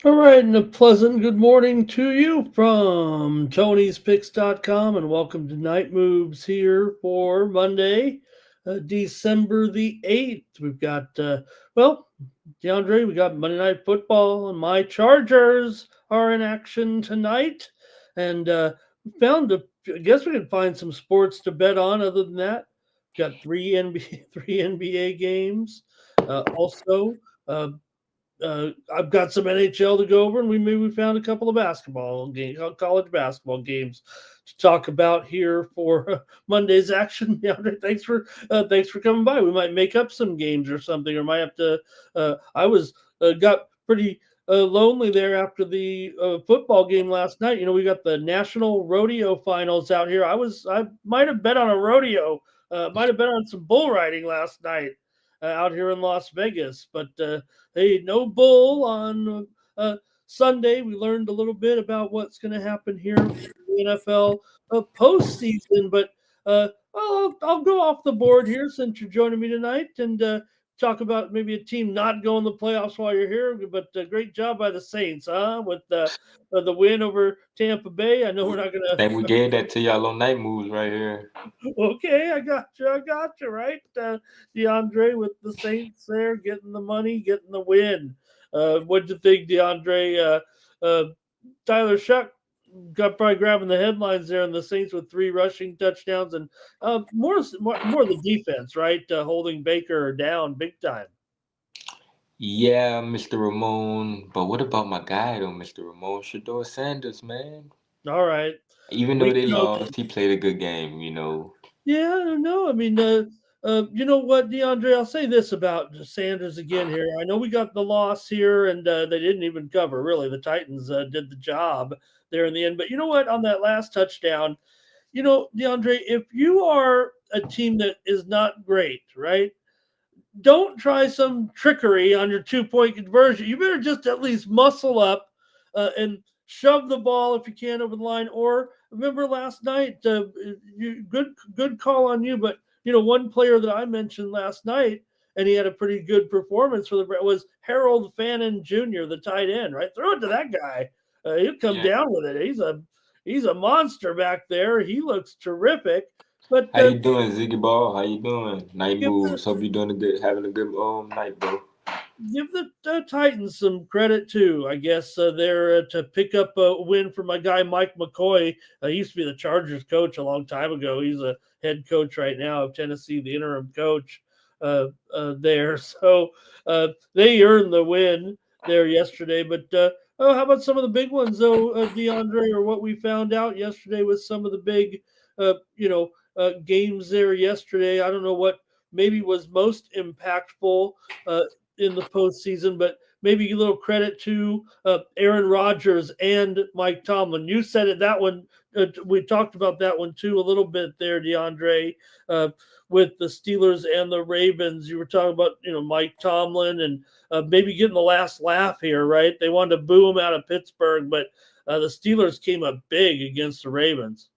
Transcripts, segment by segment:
All right, and a pleasant good morning to you from Tony'sPicks.com, and welcome to Night Moves here for Monday, December the 8th. We've got, DeAndre, we got Monday Night Football, and my Chargers are in action tonight. And I guess we can find some sports to bet on other than that. We've got three NBA games. Also, I've got some NHL to go over, and we found a couple of basketball games, college basketball games to talk about here for Monday's action. DeAndre, thanks for coming by. We might make up some games or something, or might have to. I was got pretty lonely there after the football game last night. You know, we got the national rodeo finals out here. I might have bet on a rodeo. Might have bet on some bull riding last night out here in Las Vegas, but. Hey, no bull on Sunday. We learned a little bit about what's going to happen here in the NFL postseason. But I'll go off the board here since you're joining me tonight and talk about maybe a team not going to the playoffs while you're here. But great job by the Saints, with the win over Tampa Bay. I know we're not going I to. think we gave that to y'all on Night Moves right here. Okay, I got you right, DeAndre, with the Saints there, getting the money, getting the win. What'd you think, DeAndre? Tyler Shuck got probably grabbing the headlines there, and the Saints with 3 rushing touchdowns, and more the defense, right, holding Baker down big time. Yeah, Mr. Ramon. But what about my guy though, Mr. Ramon? Shador Sanders, man. All right, Even though we they you know lost, he played a good game. Yeah, no, I mean, you know what, DeAndre? I'll say this about Sanders again here. I know we got the loss here, and they didn't even cover. Really, the Titans did the job there in the end. But you know what? On that last touchdown, you know, DeAndre, if you are a team that is not great, right? Don't try some trickery on your 2-point conversion. You better just at least muscle up and shove the ball if you can over the line. Or remember last night, good call on you. But you know, one player that I mentioned last night, and he had a pretty good performance for the was Harold Fannin Jr., the tight end. Right, throw it to that guy. He'll come Yeah. down with it. He's a monster back there. He looks terrific. But How you doing, Ziggy Ball? How you doing? Night give the Moves. Hope you doing having a good night, bro. give the Titans some credit too. I guess they're to pick up a win for my guy Mike McCoy. He used to be the Chargers coach a long time ago. He's a head coach right now of Tennessee, the interim coach there. So they earned the win there yesterday. But how about some of the big ones though, DeAndre, or what we found out yesterday with some of the big, games there yesterday? I don't know what maybe was most impactful in the postseason, but maybe a little credit to Aaron Rodgers and Mike Tomlin. You said it, that one. We talked about that one too a little bit there, DeAndre, with the Steelers and the Ravens. You were talking about, Mike Tomlin and maybe getting the last laugh here, right? They wanted to boo him out of Pittsburgh, but the Steelers came up big against the Ravens.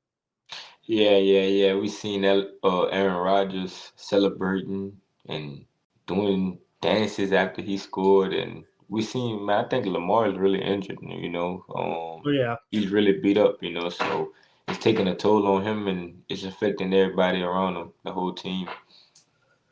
Yeah. We seen that Aaron Rodgers celebrating and doing dances after he scored, and we seen, man. I think Lamar is really injured. Oh, yeah. He's really beat up. So it's taking a toll on him, and it's affecting everybody around him, the whole team.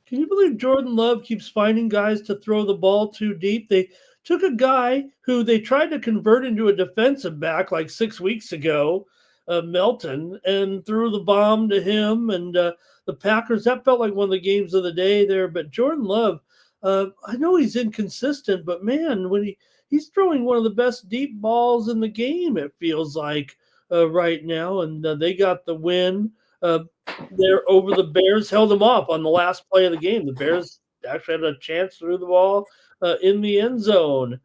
Can you believe Jordan Love keeps finding guys to throw the ball too deep? They took a guy who they tried to convert into a defensive back like 6 weeks ago, Melton, and threw the bomb to him. And the Packers, that felt like one of the games of the day there. But Jordan Love, I know he's inconsistent, but man, when he's throwing one of the best deep balls in the game, it feels like right now. And they got the win. There over the Bears, held them off on the last play of the game. The Bears actually had a chance through the ball in the end zone.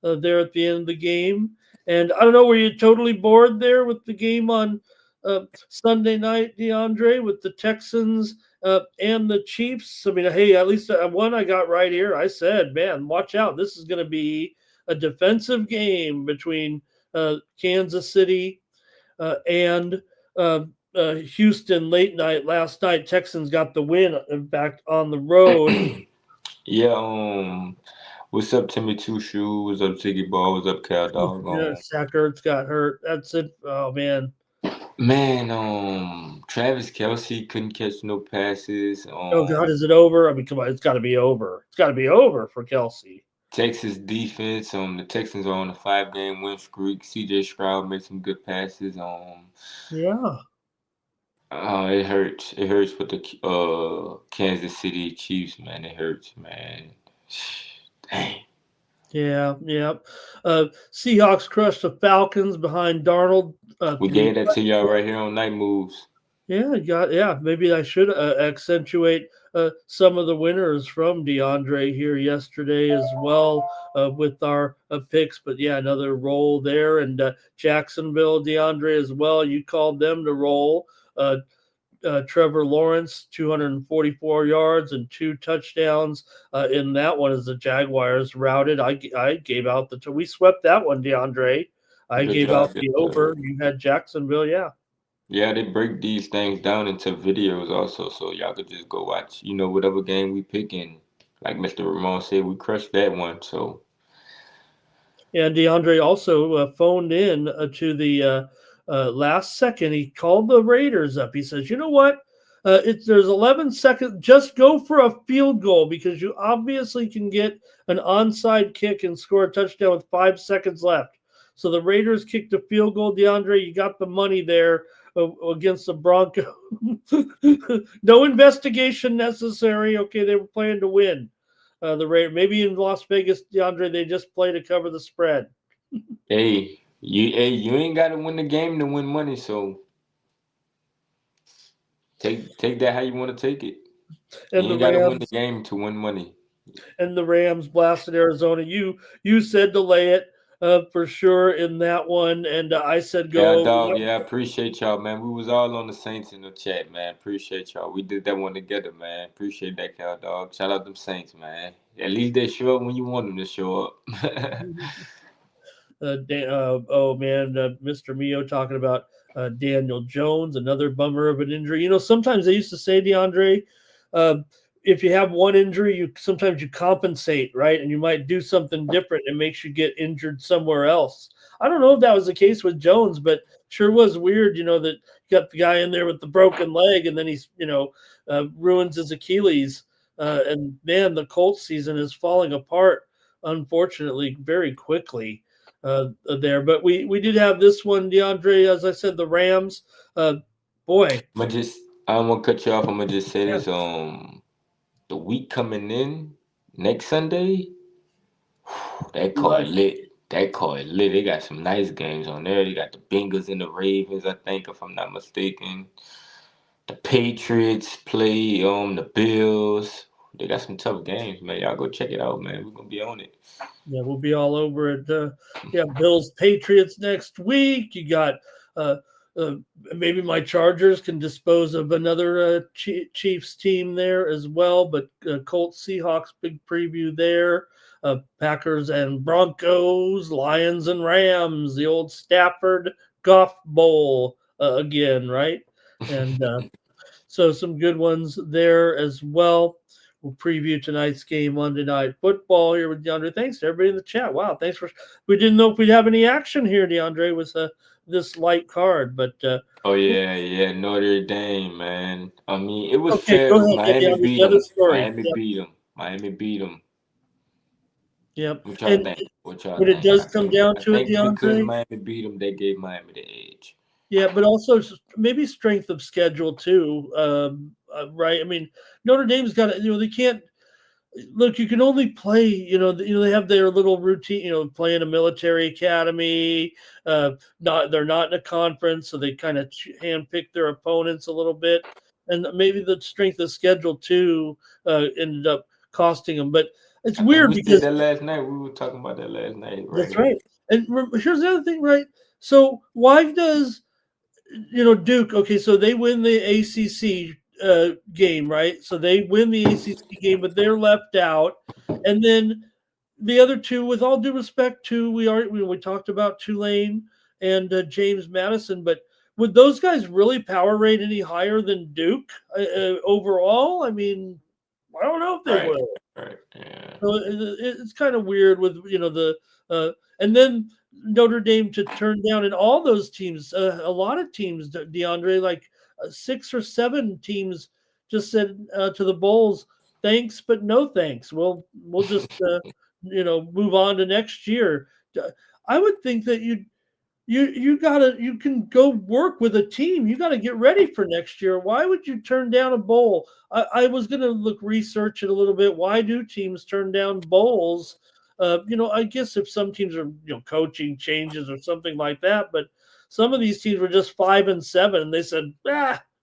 there at the end of the game. And I don't know, were you totally bored there with the game on Sunday night, DeAndre, with the Texans and the Chiefs? I mean, hey, at least one I got right here. I said, man, watch out. This is going to be a defensive game between Kansas City and uh, Houston late night last night. Texans got the win, in fact, on the road. Yeah, what's up, Timmy Two Shoe? What's up, Ziggy Ball? What's up, Cal Dog? Yeah, Zach Ertz got hurt. That's it. Oh man. Man, Travis Kelsey couldn't catch no passes. Oh God, is it over? I mean, come on, it's got to be over. It's got to be over for Kelsey. Texas defense. The Texans are on a 5-game win streak. C.J. Stroud made some good passes. Yeah. It hurts. It hurts with the Kansas City Chiefs, man. It hurts, man. Dang. Yeah, yeah. Seahawks crushed the Falcons behind Darnold. We Three. gave that to y'all right here on Night Moves. Yeah, got yeah. Maybe I should accentuate some of the winners from DeAndre here yesterday as well with our picks. But yeah, another roll there, and Jacksonville DeAndre as well. You called them to roll. Trevor Lawrence, 244 yards and 2 touchdowns in that one as the Jaguars routed. I gave out we swept that one, DeAndre. I Good gave out job. the Good over. job. You had Jacksonville, yeah. Yeah, they break these things down into videos also, so y'all could just go watch, whatever game we pick in. Like Mr. Ramon said, we crushed that one. So And DeAndre also phoned in to the last second. He called the Raiders up. He says, "You know what? There's 11 seconds. Just go for a field goal because you obviously can get an onside kick and score a touchdown with 5 seconds left." So the Raiders kicked a field goal. DeAndre, you got the money there against the Broncos. No investigation necessary. Okay, they were playing to win. The Raiders. Maybe in Las Vegas, DeAndre, they just play to cover the spread. you ain't gotta win the game to win money, so take that how you want to take it. You And the ain't gotta win the Rams game to win money. blasted Arizona. You said to lay it for sure in that one, and I said Yeah, go. dog. Yeah, I appreciate y'all, man. We was all on the Saints in the chat, man. Appreciate y'all. We did that one together, man. Appreciate that, Cal Dog. Shout out them Saints, man. At least they show up when you want them to show up. Oh man, Mr. Mio talking about Daniel Jones, another bummer of an injury. You know, sometimes they used to say, DeAndre, uh, if you have one injury, you sometimes you compensate, right? And you might do something different. It makes you get injured somewhere else. I don't know if that was the case with Jones, but sure was weird, that you got the guy in there with the broken leg, and then he's, ruins his Achilles. And man, the Colts season is falling apart, unfortunately, very quickly there. But we did have this one, DeAndre. As I said, the Rams. Boy, I'm gonna cut you off. I'm gonna just say yeah, this. The week coming in next Sunday, that card like lit. That card lit. They got some nice games on there. They got the Bengals and the Ravens, I think, if I'm not mistaken. The Patriots play the Bills. They got some tough games, man. Y'all go check it out, man. We're gonna be on it. yeah, we'll be all over it. Yeah, Bills Patriots next week. You got uh, uh, maybe my Chargers can dispose of another Chiefs team there as well. But Colts Seahawks big preview there. Packers and Broncos, Lions and Rams, the old Stafford Goff Bowl again, right? And so some good ones there as well. We'll preview tonight's game, Monday Night Football, here with DeAndre. Thanks to everybody in the chat. Wow, thanks for. We didn't know if we'd have any action here, DeAndre, with this light card, but Oh yeah, Notre Dame, man. I mean, it was okay, fair. go ahead. Yeah, Miami DeAndre, beat the other them. story. Miami Yep, beat them. Miami beat them. yep. What y'all And think? What y'all when it think? does come down I to it, think because DeAndre, Miami beat them, they gave Miami the edge. yeah, but also maybe strength of schedule too, right? I mean, Notre Dame's got to, they can't look, you can only play, they have their little routine, play in a military academy. They're not in a conference, so they kind of handpick their opponents a little bit, and maybe the strength of schedule too ended up costing them. But It's I think weird we said because that last night. We were talking about that last night right that's here. right. And here's the other thing, right? So why does Duke? Okay, so they win the ACC game, right? So they win the ACC game, but they're left out, and then the other two, with all due respect to we talked about Tulane and James Madison, but would those guys really power rate any higher than Duke overall? I mean, I don't know if they Right, will. right, yeah. So it's kind of weird with and then Notre Dame to turn down and all those teams. A lot of teams, DeAndre, like 6 or 7 teams, just said to the Bulls, "Thanks, but no thanks. We'll just move on to next year." I would think that you can go work with a team. You got to get ready for next year. Why would you turn down a bowl? I was going to look research it a little bit. Why do teams turn down bowls? I guess if some teams are coaching changes or something like that, but some of these teams were just 5-7. And they said,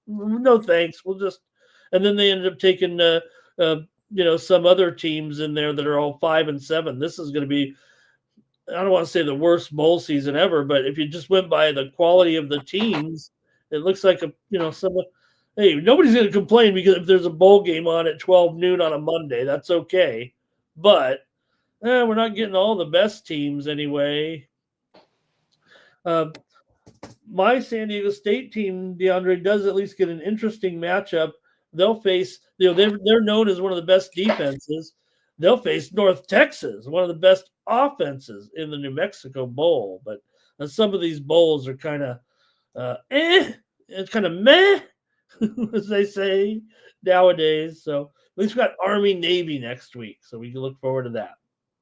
no thanks. We'll just, and then they ended up taking some other teams in there that are all 5-7. This is going to be, I don't want to say the worst bowl season ever, but if you just went by the quality of the teams, it looks like someone. Hey, nobody's going to complain because if there's a bowl game on at 12 noon on a Monday, that's okay. But we're not getting all the best teams anyway. My San Diego State team, DeAndre, does at least get an interesting matchup. They'll face, they're known as one of the best defenses. They'll face North Texas, one of the best offenses in the New Mexico Bowl. But some of these bowls are kind of it's kind of meh, as they say nowadays. So at least we got Army Navy next week, so we can look forward to that.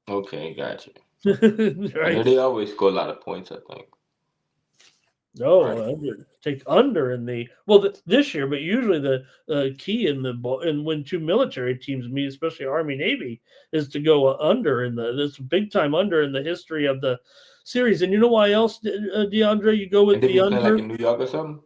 Okay, gotcha. I know Right? they always score a lot of points. I think. No, Right. take under in the this year, but usually the key in the and when two military teams meet, especially Army Navy, is to go under in this big time under in the history of the series. And you know why else, DeAndre? You go And with they the be playing like under. in New York or something.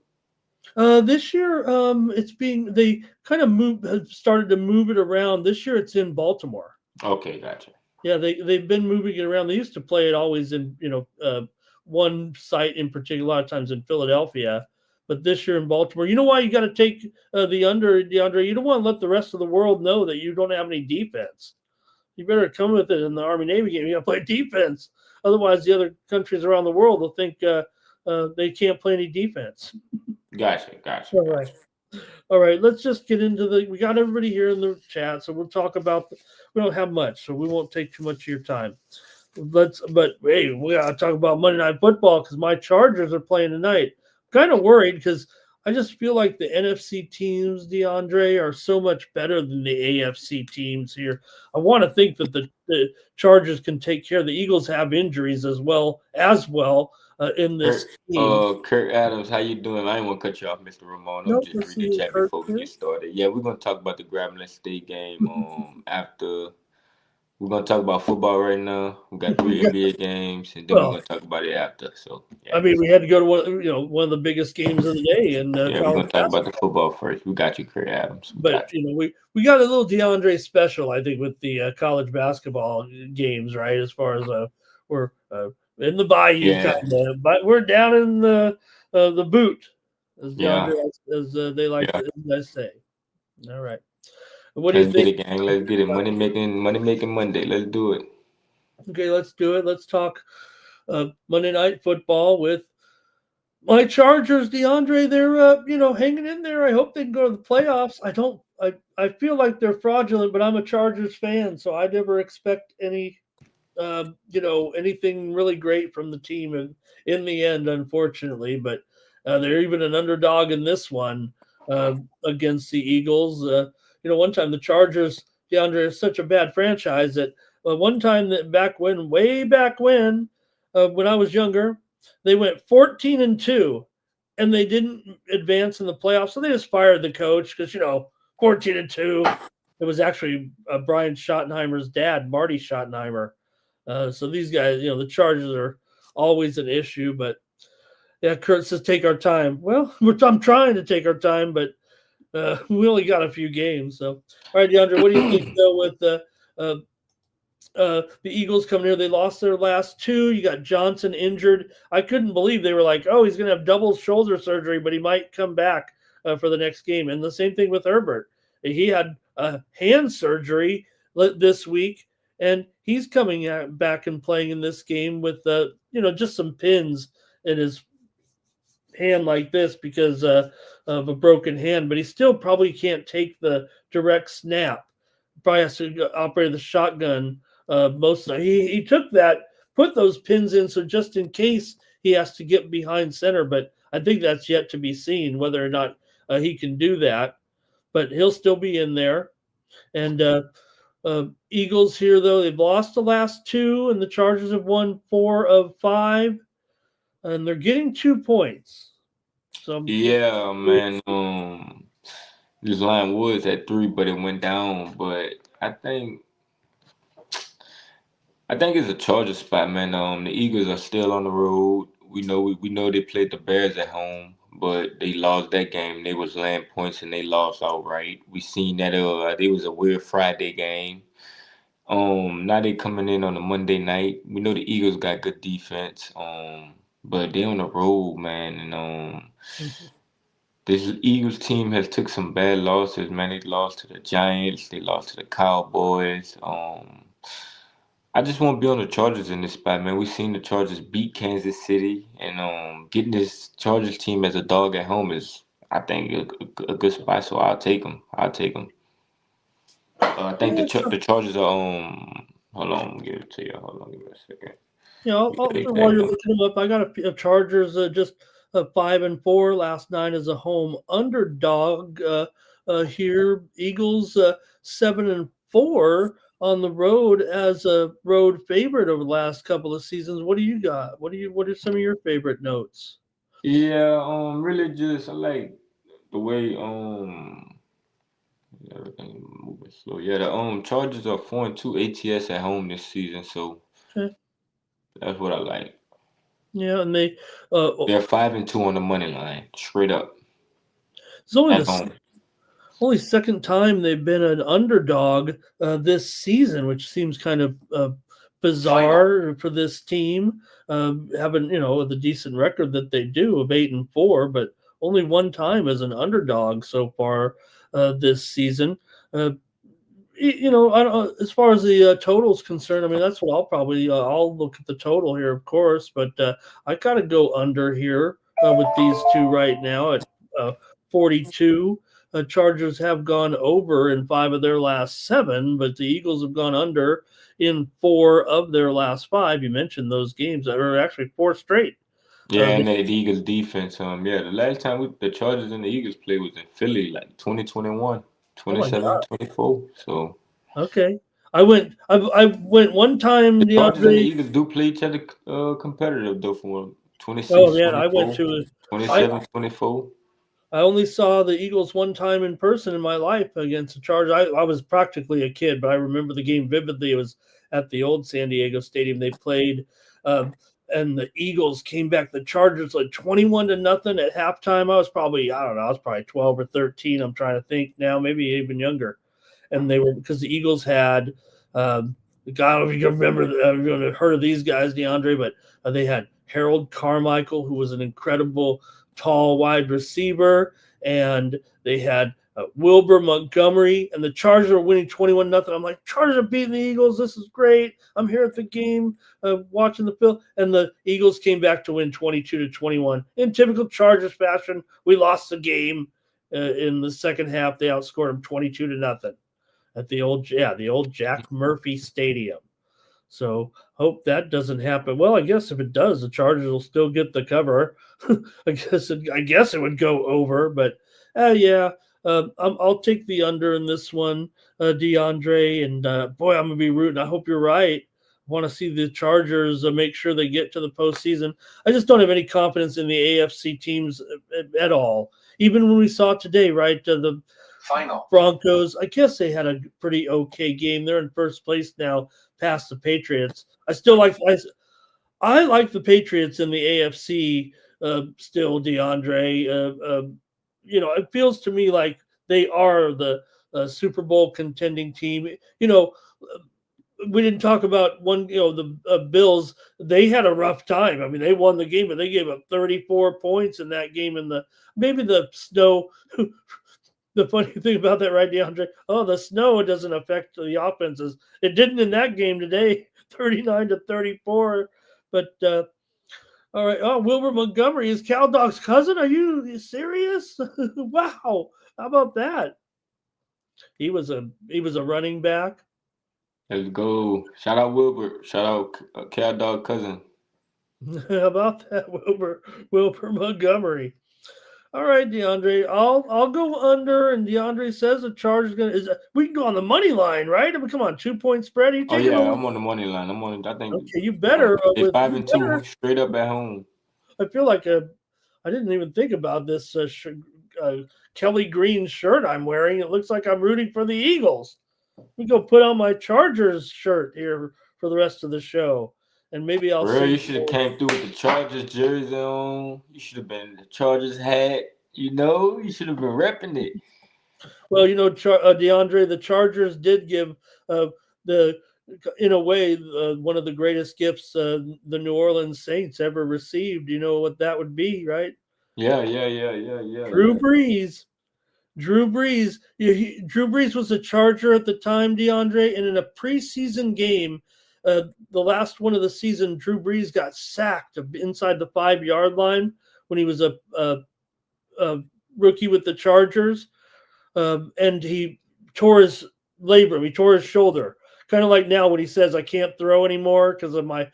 This year, they kind of have started to move it around. This year, it's in Baltimore. Okay, gotcha. Yeah, they've been moving it around. They used to play it always in one site in particular, a lot of times in Philadelphia, but this year in Baltimore. You know why you got to take the under, DeAndre? You don't want to let the rest of the world know that you don't have any defense. You better come with it in the Army Navy game. You got to play defense. Otherwise, the other countries around the world will think they can't play any defense. Gotcha, gotcha, All right. gotcha. All right, let's just get into we got everybody here in the chat, so we'll talk about we don't have much, so we won't take too much of your time. But hey, we gotta talk about Monday Night Football because my Chargers are playing tonight. Kind of worried because I just feel like the NFC teams, DeAndre, are so much better than the AFC teams here. I want to think that the Chargers can take care. The Eagles have injuries as well in this team. Kurt Adams, how you doing? I ain't want to cut you off, Mr. Ramon. I'm Nope, just let's reading the see, chat Kurt before we here. get started. Yeah, we're gonna talk about the Grambling State game. After we're gonna talk about football right now. We got three NBA games, and then we're Well, gonna talk about it after. So I yeah, mean, we had to go to one of the biggest games of the day in yeah, we're college gonna talk about the basketball. football first. We got you, Kurt Adams. We But got you. we got a little DeAndre special, I think, with the college basketball games, right? As far as we're in the bayou kind Yeah, of, but we're down in the boot, as DeAndre yeah. as they like Yeah. to you guys say. All right, what do you Let's get think? it, gang. Let's get it. Money making Monday. Let's do it. Okay, let's do it. Let's talk Monday Night Football with my Chargers, DeAndre. They're hanging in there. I hope they can go to the playoffs. I don't. I feel like they're fraudulent, but I'm a Chargers fan, so I never expect anything really great from the team in the end, unfortunately. But they're even an underdog in this one against the Eagles. One time the Chargers, DeAndre, is such a bad franchise that one time that way back when I was younger, they went 14-2, and they didn't advance in the playoffs, so they just fired the coach because 14-2. It was actually Brian Schottenheimer's dad, Marty Schottenheimer. So these guys, the Chargers are always an issue, but yeah, Kurt says take our time. Well, I'm trying to take our time, but we only got a few games. So, all right, DeAndre, what do you think though with The Eagles coming here, they lost their last two. You got Johnson injured. I couldn't believe they were like, oh, he's going to have double shoulder surgery, but he might come back for the next game. And the same thing with Herbert. He had hand surgery this week, and he's coming back and playing in this game with just some pins in his hand like this because of a broken hand, but he still probably can't take the direct snap. Probably has to operate the shotgun most of the time. He took that, put those pins in, so just in case he has to get behind center, but I think that's yet to be seen whether or not he can do that. But he'll still be in there. And Eagles here, though, they've lost the last two, and the Chargers have won 4 of 5, and they're getting 2 points. So I'm getting Yeah, man. This line was at 3, but it went down. But I think I think it's a Charger spot, man. The Eagles are still on the road. We know they played the Bears at home, but they lost that game. They was laying points and they lost outright. We seen that it was a weird Friday game. Now they coming in on a Monday night. We know the Eagles got good defense. But they on the road, man, and this Eagles team has took some bad losses, man. They lost to the Giants. They lost to the Cowboys. I just want to be on the Chargers in this spot, man. We seen the Chargers beat Kansas City, and getting this Chargers team as a dog at home is, I think, a good spot. So I'll take them. I'll take them. I think yeah, the Chargers are Hold on, I'm gonna give it to you. Hold on, give me a second. They while got you're them. looking them up, I got a Chargers just 5-4 last night as a home underdog here. Eagles 7-4 on the road as a road favorite over the last couple of seasons. What do you got? What are some of your favorite notes? Yeah, really just I like the way everything moving slow. Yeah, the Chargers are 4-2 ATS at home this season, so Okay. that's what I like. Yeah, and they uh, They're 5-2 on the money line, straight up it's only at the home. only second time they've been an underdog this season, which seems kind of bizarre for this team. Having the decent record that they do of 8-4, but only one time as an underdog so far this season. Uh, I don't, as far as the total is concerned, I mean that's what I'll look at the total here, of course, but I got to go under here with these two right now at 42. Chargers have gone over in 5 of their last 7, but the Eagles have gone under in 4 of their last 5. You mentioned those games that are actually four straight. Yeah, They, and the Eagles defense. Yeah, the last time the Chargers and the Eagles played was in Philly, like 2021, oh my 27, 24. So God. Okay. I went one the time, Chargers and the DeAndre. Eagles do play each other competitive though for Oh 26, man, I went 24, to. I 27, 24. I only saw the Eagles one time in person in my life against the Chargers. I was practically a kid, but I remember the game vividly. It was at the old San Diego Stadium. They played, um, and the Eagles came back. The Chargers like 21-0 at halftime. I don't know, I was probably 12 or 13. I'm trying to think now, maybe even younger. And they were because the Eagles had, I don't know if you remember, heard of these guys, DeAndre, but they had Harold Carmichael, who was an incredible tall wide receiver, and they had Wilbur Montgomery, and the Chargers are winning 21-0. I'm like, Chargers are beating the Eagles. This is great. I'm here at the game watching the film, and the Eagles came back to win 22-21 in typical Chargers fashion. We lost the game in the second half. They outscored them 22-0 at the old Jack Murphy Stadium. So hope that doesn't happen. Well, I guess if it does, the Chargers will still get the cover. I guess it would go over, but yeah, I'll take the under in this one, DeAndre. And boy, I'm gonna be rooting. I hope you're right. I want to see the Chargers make sure they get to the postseason. I just don't have any confidence in the AFC teams at all. Even when we saw today, right? The final Broncos. I guess they had a pretty okay game. They're in first place now, past the Patriots. I like the Patriots in the AFC still, DeAndre. It feels to me like they are the Super Bowl contending team. we didn't talk about the Bills. They had a rough time. I mean, they won the game, but they gave up 34 points in that game. In maybe the snow. The funny thing about that, right, DeAndre? Oh, the snow doesn't affect the offenses. It didn't in that game today, 39-34. But all right. Oh, Wilbur Montgomery is Cal Dog's cousin. Are you serious? Wow. How about that? He was a running back. Let's go. Shout out Wilbur. Shout out Cat Dog cousin. How about that, Wilbur Montgomery? All right, DeAndre. I'll go under, and DeAndre says the charge is gonna. We can go on the money line, right? I mean, come on, 2-point spread. Are you Oh taking yeah, over? I'm on the money line. I'm on. I think Okay, you better. they five You and better. two straight up at home. I feel like I didn't even think about this Kelly Green shirt I'm wearing. It looks like I'm rooting for the Eagles. Let me go put on my Chargers shirt here for the rest of the show, and maybe I'll Bro, sing. you should have came through with the Chargers jersey on. You should have been the Chargers hat. You should have been repping it. Well, DeAndre, the Chargers did give the, in a way, one of the greatest gifts the New Orleans Saints ever received. You know what that would be, right? Yeah. Drew Brees. Drew Brees. Drew Brees was a Charger at the time, DeAndre, and in a preseason game, the last one of the season, Drew Brees got sacked inside the 5-yard line when he was a rookie with the Chargers. And he tore his labrum. He tore his shoulder. Kind of like now when he says, I can't throw anymore because of my.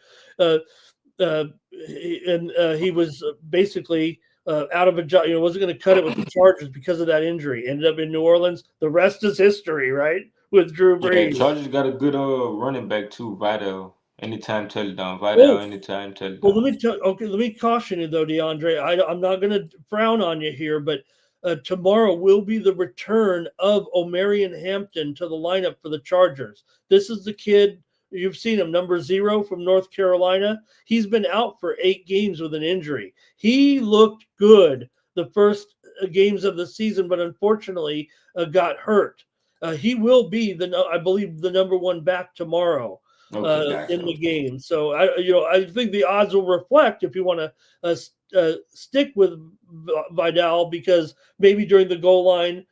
He was basically out of a job. Wasn't going to cut it with the Chargers because of that injury. Ended up in New Orleans. The rest is history, right? With Drew Yeah, Brees. Chargers got a good running back too, Vidal. Anytime touchdown, Oh, anytime well, touchdown. let me caution you though, DeAndre. I'm not going to frown on you here, but tomorrow will be the return of Omarion Hampton to the lineup for the Chargers. This is the kid you've seen him, number 0 from North Carolina. He's been out for 8 games with an injury. He looked good the first games of the season, but unfortunately got hurt. He will be I believe, the number 1 back tomorrow Okay, in gotcha. the game. So I think the odds will reflect if you want to stick with Vidal, because maybe during the goal line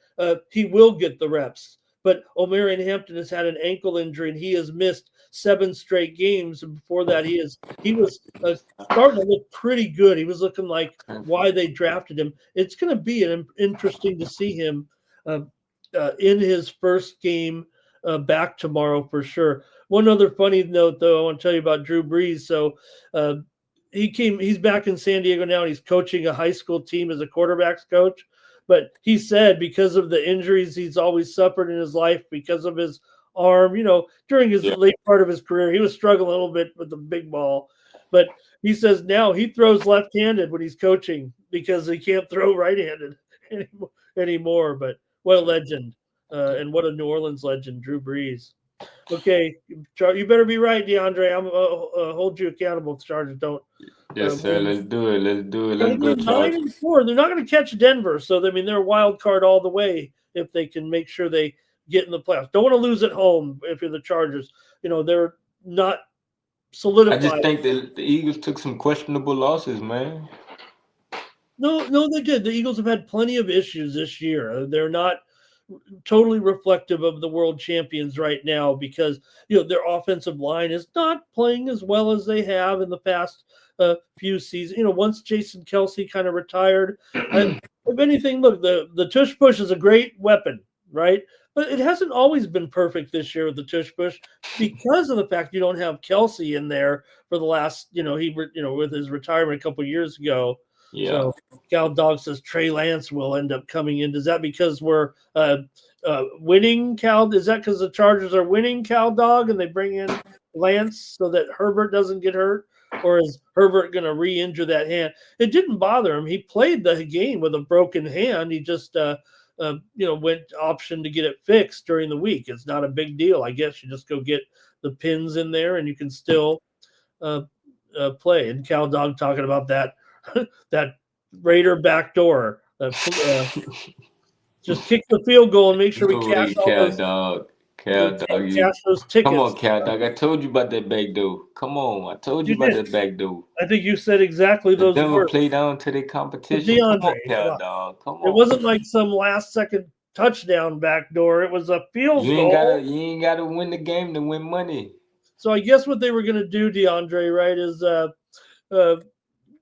he will get the reps. But Omarion Hampton has had an ankle injury and he has missed 7 straight games. And before that, he was starting to look pretty good. He was looking like why they drafted him. It's going to be interesting to see him in his first game back tomorrow for sure. One other funny note, though, I want to tell you about Drew Brees. So he's back in San Diego now, and he's coaching a high school team as a quarterbacks coach. But he said because of the injuries he's always suffered in his life, because of his arm, during his late part of his career, he was struggling a little bit with the big ball. But he says now he throws left-handed when he's coaching because he can't throw right-handed anymore. But what a legend, and what a New Orleans legend, Drew Brees. Okay, you better be right, DeAndre. I'm hold you accountable. Chargers don't. Yes, sir. Let's do it. Let's do it. They're Let's go, Chargers. 9-4. They're not going to catch Denver, so I mean they're a wild card all the way if they can make sure they get in the playoffs. Don't want to lose at home if you're the Chargers. They're not solidified. I just think that the Eagles took some questionable losses, man. No, they did. The Eagles have had plenty of issues this year. They're not totally reflective of the world champions right now because their offensive line is not playing as well as they have in the past few seasons. Once Jason Kelsey kind of retired, if anything, look, the tush push is a great weapon, right? But it hasn't always been perfect this year with the tush push because of the fact you don't have Kelsey in there for the last, with his retirement a couple years ago. Yeah. So Cal Dog says Trey Lance will end up coming in. Is that because we're winning, Cal? Is that because the Chargers are winning, Cal Dog, and they bring in Lance so that Herbert doesn't get hurt? Or is Herbert going to re-injure that hand? It didn't bother him. He played the game with a broken hand. He just, went option to get it fixed during the week. It's not a big deal. I guess you just go get the pins in there and you can still play. And Cal Dog talking about that Raider backdoor. Just kick the field goal and make sure we cash all those. Dog. Cal They dog, can't cash those come tickets. on, Cal dog. I told you about that back door. Come on, I told you You about did. that back door. I think you said exactly Let those them words. play down to their But competition. Come DeAndre, on, come Cal on. dog. Come It on. wasn't like some last second touchdown backdoor. It was a field goal. You ain't gotta win the game to win money. So I guess what they were going to do, DeAndre, right, is uh,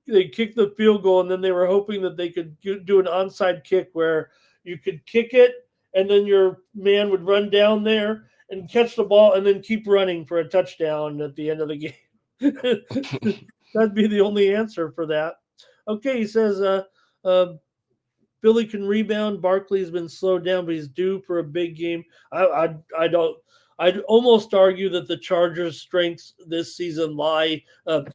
they kicked the field goal, and then they were hoping that they could do an onside kick where you could kick it, and then your man would run down there and catch the ball, and then keep running for a touchdown at the end of the game. That'd be the only answer for that. Okay, he says uh, Philly can rebound. Barkley's been slowed down, but he's due for a big game. I don't. I'd almost argue that the Chargers' strengths this season lie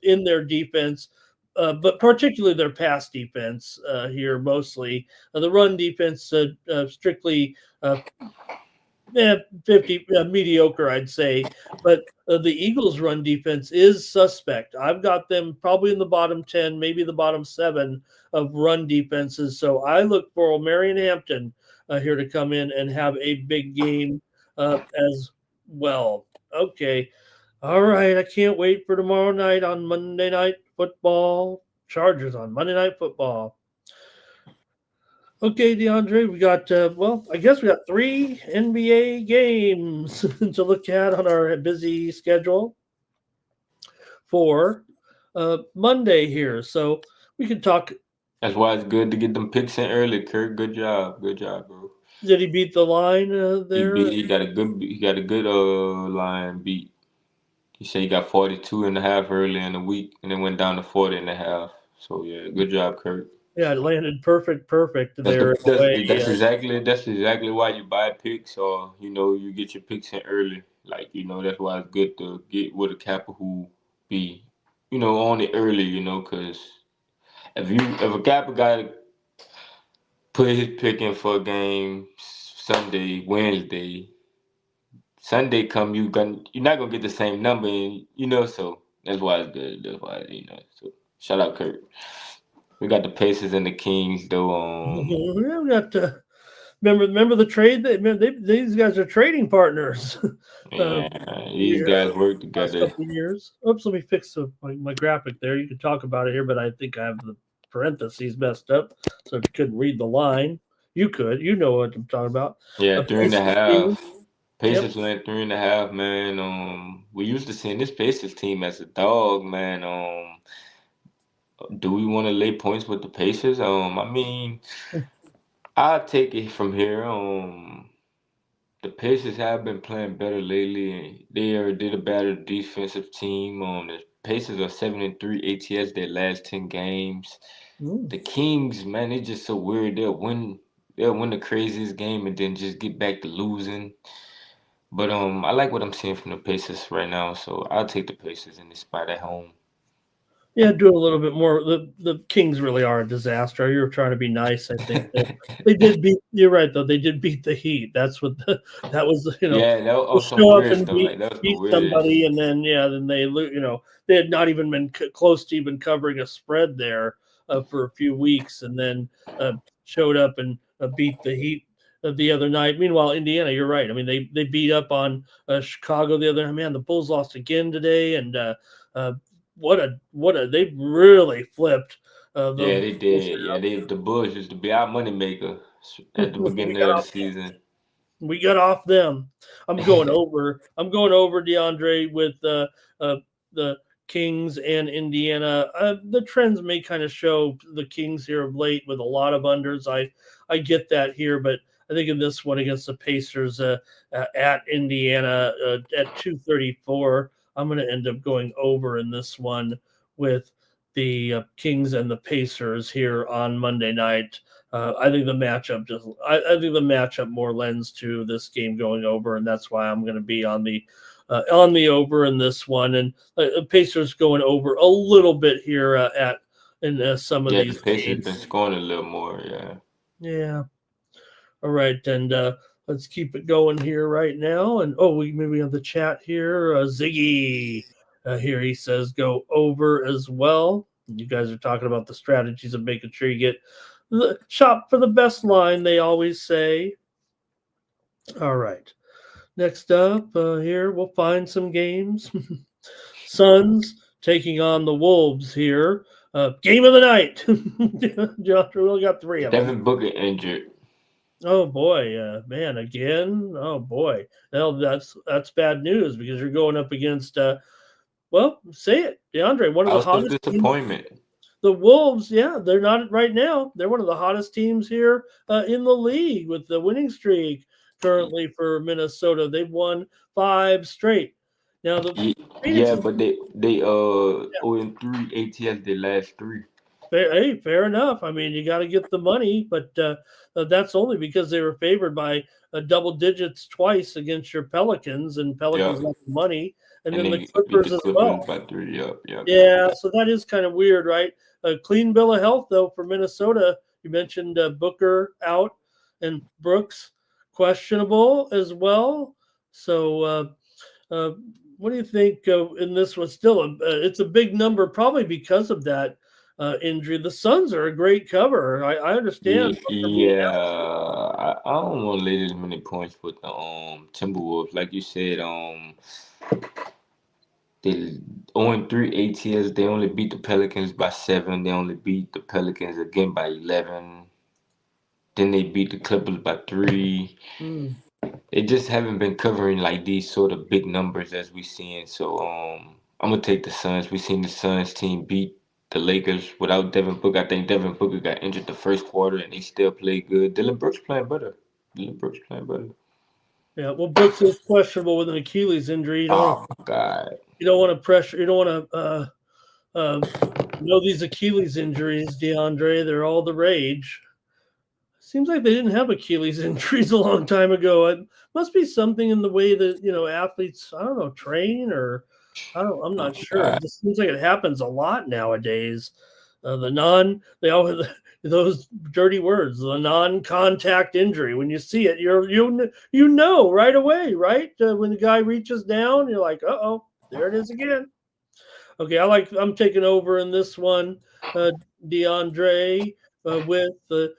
in their defense, but particularly their pass defense here mostly. The run defense strictly uh, 50 mediocre, I'd say. But the Eagles' run defense is suspect. I've got them probably in the bottom 10, maybe the bottom 7 of run defenses. So I look for Marion Hampton here to come in and have a big game as well. Okay. All right. I can't wait for tomorrow night on Monday Night Football. Chargers on Monday Night Football. Okay, DeAndre, we got I guess we got 3 NBA games to look at on our busy schedule for Monday here. So we can talk. That's why it's good to get them picks in early, Kirk. Good job, bro. Did he beat the line there? He got a good line beat. He said he got 42 and a half early in the week, and then went down to 40 and a half. So yeah, good job, Kirk. Yeah, it landed perfect there in a way. That's exactly why you buy picks, or you get your picks in early. Like that's why it's good to get with a capper who be on it early. Because if a capper got to put his pick in for a game Sunday, Wednesday, Sunday come, you're not gonna get the same number, and so that's why it's good. That's why. So shout out Kirk. We got the Pacers and the Kings though. Yeah, we got remember the trade. These guys are trading partners. uh, Yeah, these guys work Last together. couple of years. Oops, let me fix my graphic there. You can talk about it here, but I think I have the parentheses messed up, so if you couldn't read the line, you could. You know what I'm talking about. Yeah, A 3.5. Yep. Pacers went 3.5, man. We used to seeing this Pacers team as a dog, man. Do we want to lay points with the Pacers? I mean, I'll take it from here. The Pacers have been playing better lately. They're a better defensive team. The Pacers are 7-3 ATS their last 10 games. Mm. The Kings, man, they just so weird. They'll win the craziest game and then just get back to losing. But I like what I'm seeing from the Pacers right now, so I'll take the Pacers in this spot at home. Yeah, do a little bit more. The Kings really are a disaster. You're trying to be nice. I think they did beat. You're right though. They did beat the Heat. That's what that was. Yeah, that To was some show up weird and stuff. Like that was the beat weirdest. somebody, and then then they they had not even been close to even covering a spread there for a few weeks, and then uh, showed up and beat the Heat the other night. Meanwhile, Indiana, you're right. I mean, they beat up on Chicago the other night. Man, the Bulls lost again today, and uh, what a they really flipped Yeah, the they Bulls did. Yeah, the Bulls used to be our moneymaker here. at the we beginning got of the off season. we got off them. I'm going over DeAndre with the Kings and Indiana. The trends may kind of show the Kings here of late with a lot of unders. I get that here, but I think in this one against the Pacers at Indiana at 234, I'm going to end up going over in this one with the Kings and the Pacers here on Monday night. I think the matchup I think the matchup more lends to this game going over, and that's why I'm going to be on the over in this one. And Pacers going over a little bit here at in some of Yeah, the these Pacers been games. scoring a little more. Yeah. Yeah. All right, and let's keep it going here right now. And we maybe have the chat here. Ziggy here he says go over as well. You guys are talking about the strategies of making sure you get shop for the best line. They always say. All right. Next up, here we'll find some games. Suns taking on the Wolves here. Game of the night. We only got three of them. Devin Booker injured. Oh boy, man, again. Oh boy, well that's bad news because you're going up against. Well, say it, DeAndre, one of the Also hottest teams. disappointment. The Wolves, yeah, they're not right now. They're one of the hottest teams here in the league with the winning streak currently for Minnesota. They've won 5 straight. Now the Phoenix Yeah, is but they 0-3 ATS their last three. hey, fair enough. I mean, you got to get the money, but that's only because they were favored by double digits twice against your Pelicans, and Pelicans Yep. got the money, and And then the they beat Clippers the as well. Clippers by three. Yep, yep, yep, Yeah, yep. so that is kind of weird, right? A clean bill of health, though, for Minnesota. You mentioned Booker out and Brooks questionable as well. So, uh, what do you think? In this was still it's a big number, probably because of that injury. The Suns are a great cover. I understand Booker being Yeah, out. I don't want to lay this many points with the Timberwolves. Like you said, they 0-3 ATS. They only beat the Pelicans by 7. They only beat the Pelicans again by 11. Then they beat the Clippers by 3. Mm. They just haven't been covering like these sort of big numbers as we seeing. So I'm gonna take the Suns. We seen the Suns team beat the Lakers without Devin Booker. I think Devin Booker got injured the first quarter and they still played good. Dylan Brooks playing better. Dylan Brooks playing better. Yeah, well, Brooks is questionable with an Achilles injury. Oh my God. You don't want to pressure. You don't want to. Uh, these Achilles injuries, DeAndre, they're all the rage. Seems like they didn't have Achilles injuries a long time ago. It must be something in the way that athletes, I don't know, train or I'm Oh not my sure. God. It just seems like it happens a lot nowadays. They always those dirty words, the non-contact injury. When you see it, you know right away, right? When the guy reaches down, you're like, oh, there it is again. Okay, I'm taking over in this one, uh, DeAndre, with the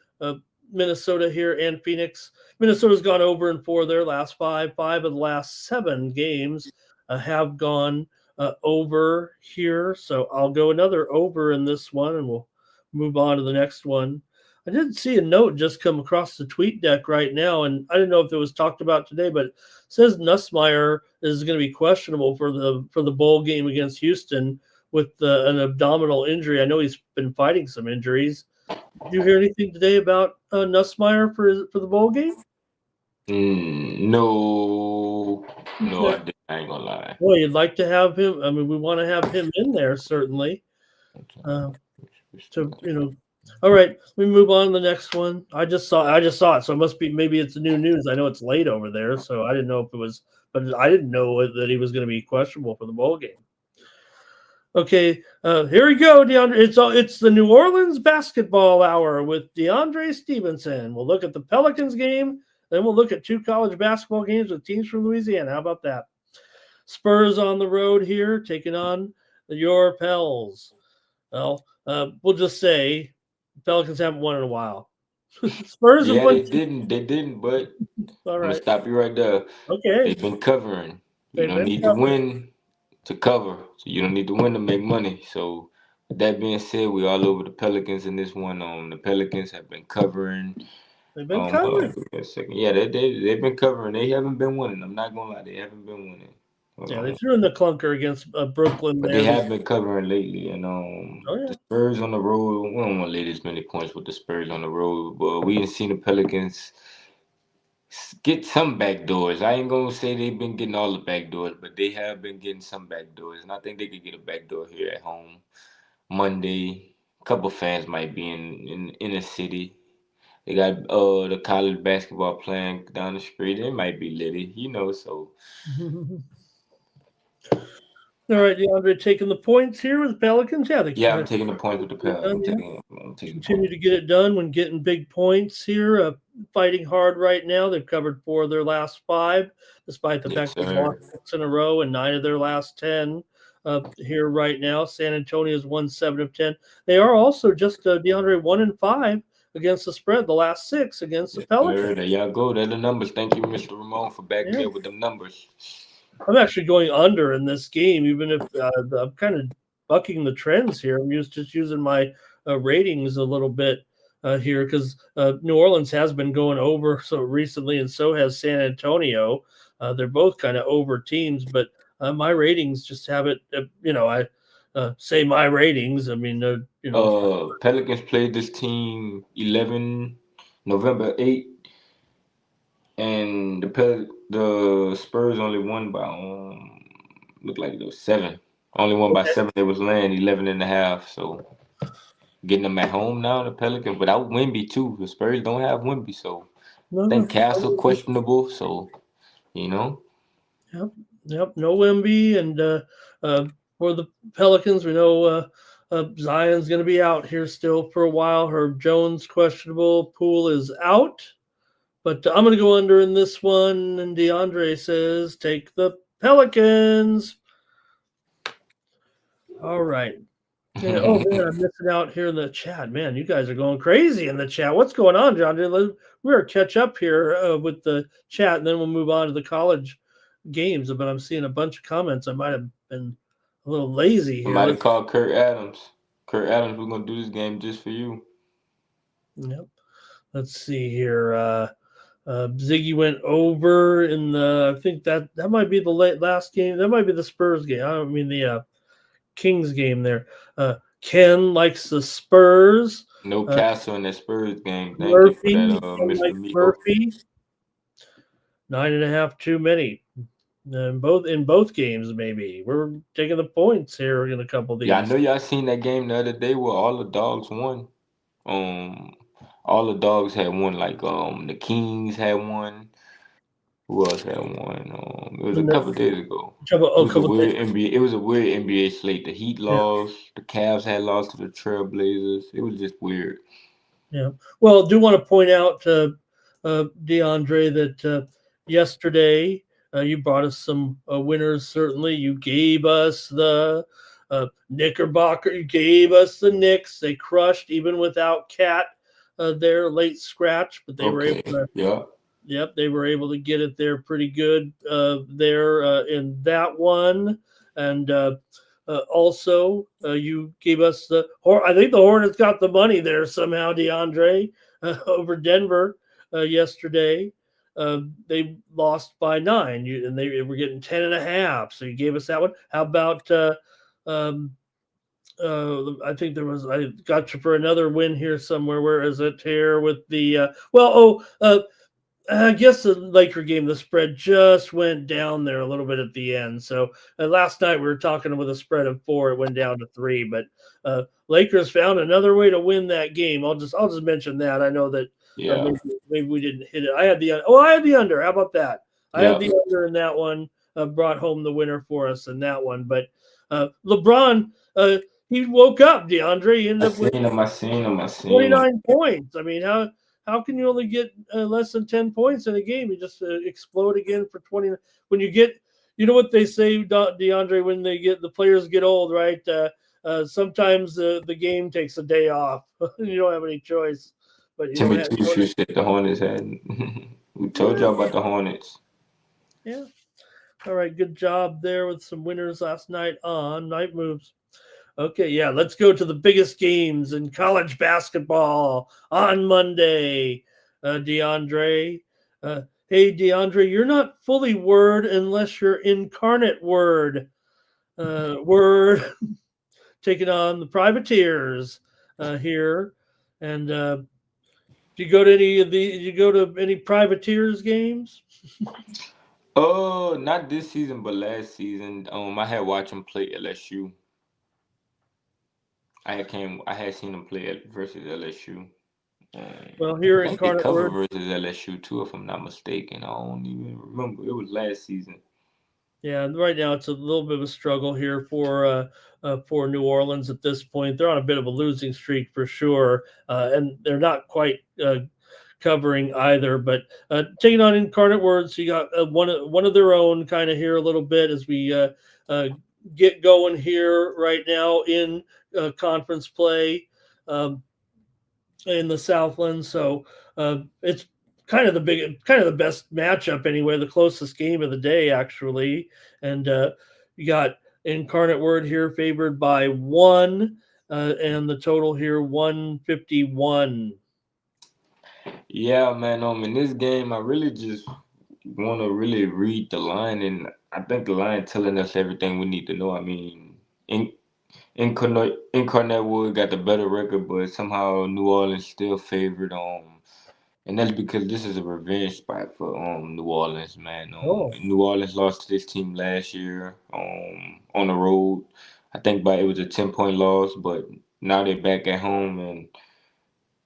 Minnesota here and Phoenix. Minnesota's gone over in 4 of their last 5. 5 of the last 7 games have gone over here. So I'll go another over in this one, and we'll move on to the next one. I did see a note just come across the tweet deck right now, and I didn't know if it was talked about today, but it says Nussmeier is going to be questionable for the bowl game against Houston with an abdominal injury. I know he's been fighting some injuries. Did you hear anything today about Nussmeier for the bowl game? No, no, I didn't. I ain't gonna lie. Boy, you'd like to have him. I mean, we want to have him in there certainly. To all right, we move on to the next one. I just saw it, so it must be maybe it's new news. I know it's late over there, so I didn't know if it was, but I didn't know that he was going to be questionable for the bowl game. Okay, here we go, DeAndre. It's the New Orleans basketball hour with DeAndre Stevenson. We'll look at the Pelicans game, then we'll look at 2 college basketball games with teams from Louisiana. How about that? Spurs on the road here, taking on your Pels. Well, we'll just say Pelicans haven't won in a while. Spurs have Yeah, won. they didn't, but All I'm gonna right. stop you right there. Okay. They've been covering. You They've don't been need to covering. win to cover. So you don't need to win to make money. So with that being said, we all over the Pelicans in this one. The Pelicans have been covering. They've been covering. Give me a second. Yeah, they've been covering. They haven't been winning. I'm not gonna lie, they haven't been winning. Hold Yeah, on. they threw in the clunker against Brooklyn But they there. have been covering lately, and Oh the yeah. Spurs on the road. We don't want to lay this many points with the Spurs on the road, but we didn't see the Pelicans get some back doors. I ain't gonna say they've been getting all the back doors, but they have been getting some back doors, and I think they could get a back door here at home Monday. A couple fans might be in the city. They got the college basketball playing down the street. It might be litty, So All right, DeAndre taking the points here with the Pelicans. Yeah, they yeah, I'm taking the points with the get it Pels. done. Yeah, I'm taking the continue points. to get it done when getting big points here. Fighting hard right now. They've covered 4 of their last 5, despite the Yes, fact they've lost sir. 6 in a row and 9 of their last 10. Here right now, San Antonio's won 7 of 10. They are also just DeAndre 1-5 against the spread, the last 6 against the Yes, sir. Pelicans. There y'all go. They're the numbers. Thank you, Mr. Ramon, for backing Yeah. me up with them numbers. I'm actually going under in this game, even if I'm kind of bucking the trends here. I'm just using my ratings a little bit here because New Orleans has been going over so recently, and so has San Antonio. They're both kind of over teams, but my ratings just have it. I say my ratings. I mean, Pelicans played this team 11 November 8, and the Spurs only won by looked like it was 7. Only won by okay. 7. They was laying 11 and a half. So getting them at home now, the Pelicans without Wemby too. The Spurs don't have Wemby, so No, I think no. Castle questionable. So you know, Yep, yep. No Wemby, and uh, for the Pelicans, we know Zion's going to be out here still for a while. Herb Jones questionable. Poole is out, but I'm going to go under in this one. And DeAndre says, "Take the Pelicans." All right. Yeah, oh man, I'm missing out here in the chat. Man, you guys are going crazy in the chat. What's going on, John? We're catch up here with the chat, and then we'll move on to the college games. But I'm seeing a bunch of comments. I might have been a little lazy here. somebody called Kurt Adams. Kurt Adams, we're gonna do this game just for you. Yep. Let's see here. Ziggy went over in the. I think that might be the last game. That might be the Spurs game. I don't mean the Kings game there. Ken likes the Spurs. No Castle in that Spurs game. Thank you for that, Murphy, Mr. Mike Miko. Murphy, 9.5 too many. In both games, maybe we're taking the points here in a couple of Yeah, I these. know y'all seen that game the other day where all the dogs won. Um, all the dogs had one. Like the Kings had one. Who else had one? It was a And couple days ago. It a was a couple of weird days. NBA. It was a weird NBA slate. The Heat Yeah, lost. The Cavs had lost to the Trailblazers. It was just weird. yeah. Well, I do want to point out, DeAndre, that yesterday you brought us some winners. Certainly, you gave us the Knickerbocker. You gave us the Knicks. They crushed even without Cat. Their late scratch, but they were able Okay. to. Yeah. Yep, they were able to get it there pretty good there in that one, and also you gave us the. I think the Hornets got the money there somehow, DeAndre, over Denver yesterday. They lost by 9, and they were getting 10.5. So you gave us that one. How about? Um, I think I got you for another win here somewhere. Where is it here with the? I guess the Laker game, the spread just went down there a little bit at the end. So last night we were talking with a spread of 4, it went down to 3. But Lakers found another way to win that game. I'll just mention that. I know that Yeah. maybe we didn't hit it. I had the under. How about that? I had Yeah. the under in that one. Brought home the winner for us in that one. But LeBron, he woke up. DeAndre, he I ended up with seen him. I seen him. I seen him. 29 points. I mean, how can you only get less than 10 points in a game? You just explode again for 20. When you get, you know what they say, DeAndre, when the players get old, right? Sometimes the game takes a day off. You don't have any choice, but you don't Timmy have. Two Shoes said the Hornets had. We told Yeah, y'all about the Hornets. yeah. All right, good job there with some winners last night on Night Moves. Okay, yeah, let's go to the biggest games in college basketball on Monday. DeAndre. Hey, DeAndre, you're not fully Word unless you're incarnate Word. Word taking on the Privateers here. And did you go to any Privateers games? Oh, not this season, but last season. I had watched him play LSU. I had seen him play versus LSU. Well, I here think they incarnate covered Word. versus LSU too, if I'm not mistaken. I don't even remember. It was last season. Yeah, right now it's a little bit of a struggle here for New Orleans at this point. They're on a bit of a losing streak for sure, and they're not quite covering either. But taking on Incarnate Words, you got one of their own kind of here a little bit as we uh, get going here right now in conference play. Um, in the Southland. So it's kind of the best matchup anyway. The closest game of the day actually, and you got Incarnate Word here favored by one, and the total here 151. Yeah, man. In this game, I really just want to really read the line, and I think the line telling us everything we need to know. I mean, in Incarnate Wood got the better record, but somehow New Orleans still favored. And that's because this is a revenge spot for New Orleans, man. Oh, New Orleans lost to this team last year on the road. I think it was a 10-point loss, but now they're back at home, and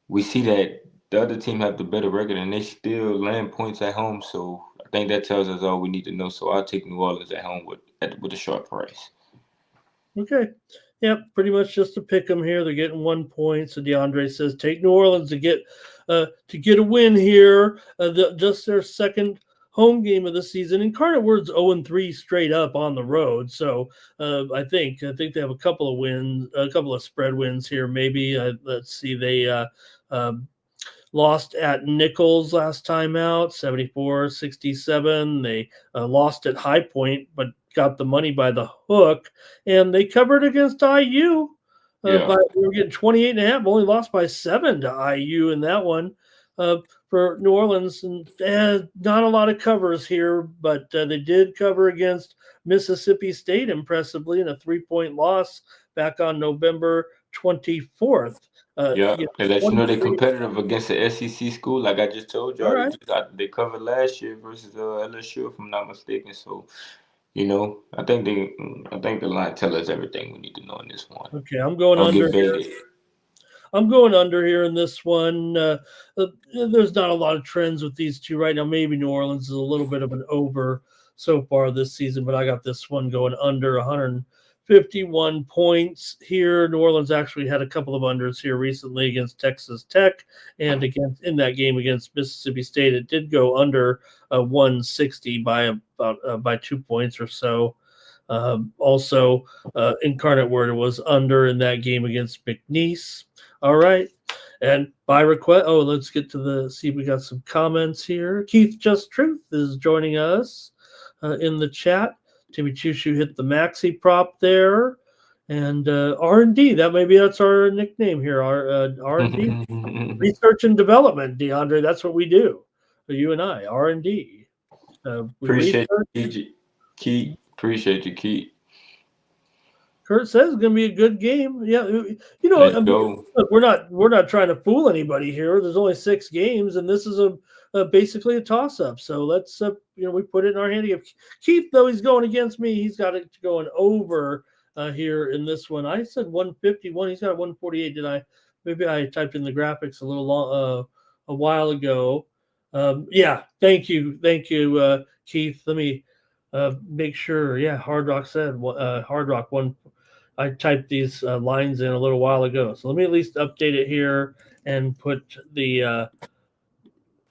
we see that the other team have the better record, and they still land points at home. So I think that tells us all we need to know. So I'll take New Orleans at home with a short price. okay. Yep, pretty much just to pick them here. They're getting 1 point. So DeAndre says take New Orleans to get a win here. Just their second home game of the season. Incarnate Word's 0-3 straight up on the road. So I think they have a couple of wins, a couple of spread wins here. Maybe let's see, they um, lost at Nichols last time out, 74-67. They lost at High Point, but got the money by the hook. And they covered against IU. Yeah. But we were getting 28.5, only lost by 7 to IU in that one for New Orleans. And not a lot of covers here, but they did cover against Mississippi State impressively in a 3-point loss back on November 24th. Yeah, Yeah, and let you know they're 23. competitive against the SEC school. Like I just told All y'all, right. they covered last year versus LSU, if I'm not mistaken. So I think the line tell us everything we need to know in this one. Okay, I'm going Don't under get here. baited. I'm going under here in this one. There's not a lot of trends with these two right now. Maybe New Orleans is a little bit of an over so far this season, but I got this one going under 151 points here. New Orleans actually had a couple of unders here recently against Texas Tech and against in that game against Mississippi State. It did go under 160 by 2 points or so. Also, Incarnate Word was under in that game against McNeese. All right. And by request, let's get to see. We got some comments here. Keith Just Truth is joining us in the chat. Timmy Chushu hit the maxi prop there. And R&D, that's our nickname here. Our R&D, research and development, DeAndre. That's what we do. You and I, R&D. We Appreciate research. you, Keith. Appreciate you, Keith. Kurt says it's going to be a good game. Yeah, Let's I mean, go. look, we're not trying to fool anybody here. There's only 6 games, and this is basically a toss up. So let's we put it in our hand. Keith, though, he's going against me. He's got it going over here in this one. I said 151. He's got 148. Did I? Maybe I typed in the graphics a while ago. Yeah, thank you, Keith. Let me make sure. Yeah, Hard Rock said Hard Rock one. I typed these lines in a little while ago, so let me at least update it here and put the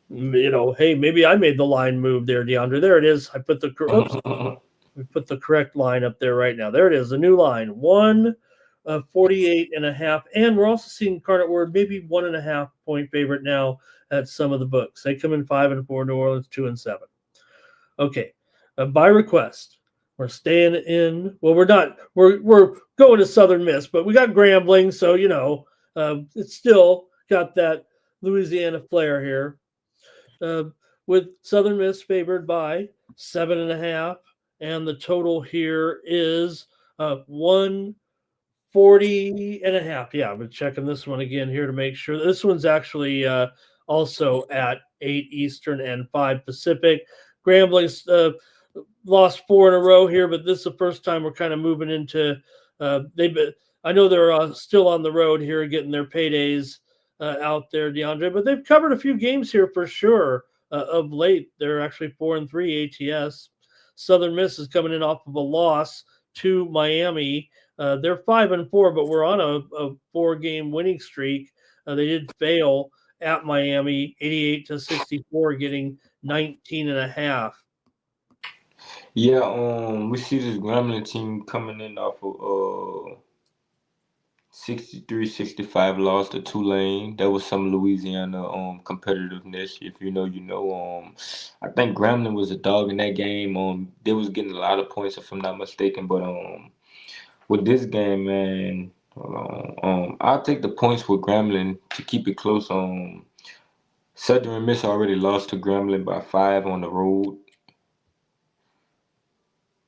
hey, maybe I made the line move there, DeAndre. There it is. I put the we put the correct line up there right now. There it is, the new line 148.5, and we're also seeing Incarnate Word maybe 1.5 point favorite now at some of the books. They come in 5-4. New Orleans 2-7. Okay, by request. We're staying in. Well, we're not. We're going to Southern Miss, but we got Grambling, so it's still got that Louisiana flair here. With Southern Miss favored by 7.5, and the total here is 140.5. Yeah, I'm checking this one again here to make sure. This one's actually also at 8 Eastern and 5 Pacific. Grambling's lost 4 in a row here, but this is the first time we're kind of moving into. I know they're still on the road here, getting their paydays out there, DeAndre, but they've covered a few games here for sure of late. They're actually 4-3 ATS. Southern Miss is coming in off of a loss to Miami. They're 5-4, but we're on a 4-game winning streak. They did fail at Miami, 88-64, getting 19.5. Yeah, we see this Gremlin team coming in off of 63-65 loss to Tulane. That was some Louisiana competitiveness. If you know, you know. I think Grambling was a dog in that game. They was getting a lot of points if I'm not mistaken. But with this game, man, hold on. I'll take the points with Grambling to keep it close. Southern Miss already lost to Grambling by 5 on the road,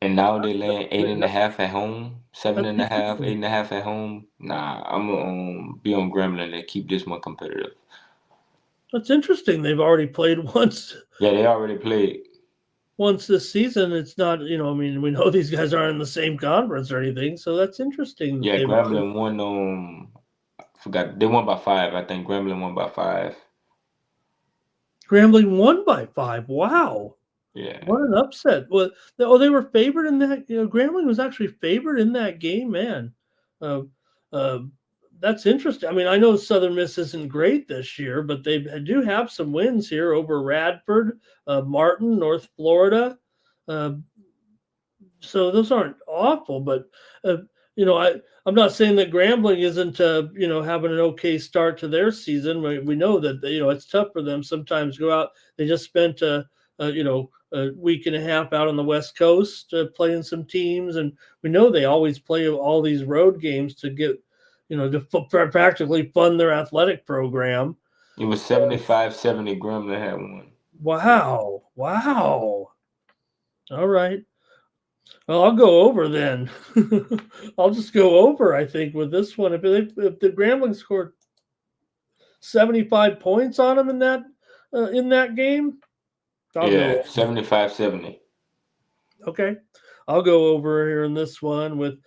and now they land eight and a half at home, seven That's and a half, eight interesting. and a half at home. Nah, I'm gonna be on Grambling and keep this one competitive. That's interesting. They've already played Yeah, they already played. once this season. It's not, I mean, we know these guys aren't in the same conference or anything, so that's interesting that Yeah, they've already. Grambling won. Forgot they won by 5. I think Grambling won by 5. Grambling won by 5. Wow. Yeah, What an upset. Well, they were favored in that. Grambling was actually favored in that game, man. Uh, uh, that's interesting. I mean, I know Southern Miss isn't great this year, but they do have some wins here over Radford, Martin, North Florida. Uh, so those aren't awful, but uh, I'm not saying that Grambling isn't having an okay start to their season. We know that it's tough for them sometimes. Go out. They just spent a week and a half out on the West Coast playing some teams, and we know they always play all these road games to get to practically fund their athletic program. it was 75-70. Grambling had won. Wow. All right. Well, I'll go over then. I'll just go over, I think, with this one. If the Grambling scored 75 points on them in that game, I'll go Yeah, over. 75-70. Okay. I'll go over here in this one with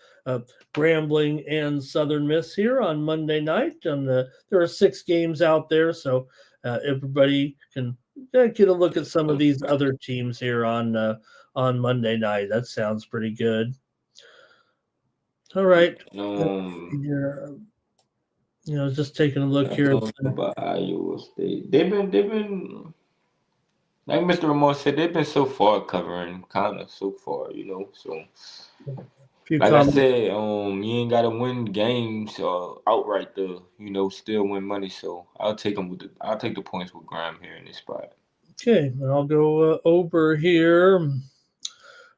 Grambling and Southern Miss here on Monday night. There are 6 games out there, so everybody can get a look at some of these other teams here on Monday night. That sounds pretty good. All right. Let's see here. Just taking a look I here. don't know about Iowa State. They've been like Mr. Ramon said, they've been so far covering, kind of so far, So, A few like I comments. said, you ain't gotta win games outright to, still win money. So I'll take the points with Graham here in this spot. Okay, and I'll go over here.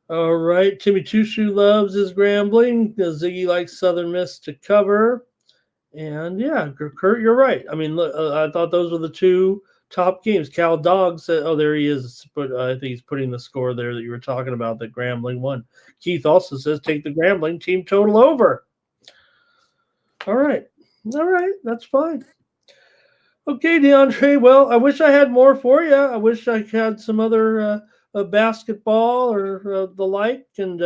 All right, Timmy Two Shoe loves his Grambling. Ziggy likes Southern Miss to cover. And yeah, Kurt, you're right. I mean, look, I thought those were the 2 top games. Cal Dog said, "Oh, there he is." But I think he's putting the score there that you were talking about that Grambling won. Keith also says, "Take the Grambling team total over." All right, that's fine. Okay, DeAndre. Well, I wish I had more for you. I wish I had some other basketball or the like. And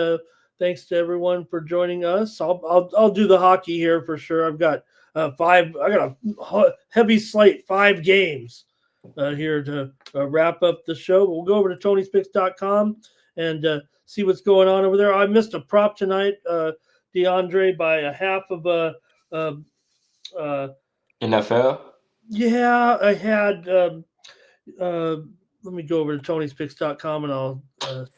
thanks to everyone for joining us. I'll do the hockey here for sure. I've got 5. I got a heavy slate, 5 games here to wrap up the show. We'll go over to TonySpix.com and see what's going on over there. I missed a prop tonight, DeAndre, by a half of a. NFL? Yeah, I had. Uh, Let me go over to Tony'sPicks.com and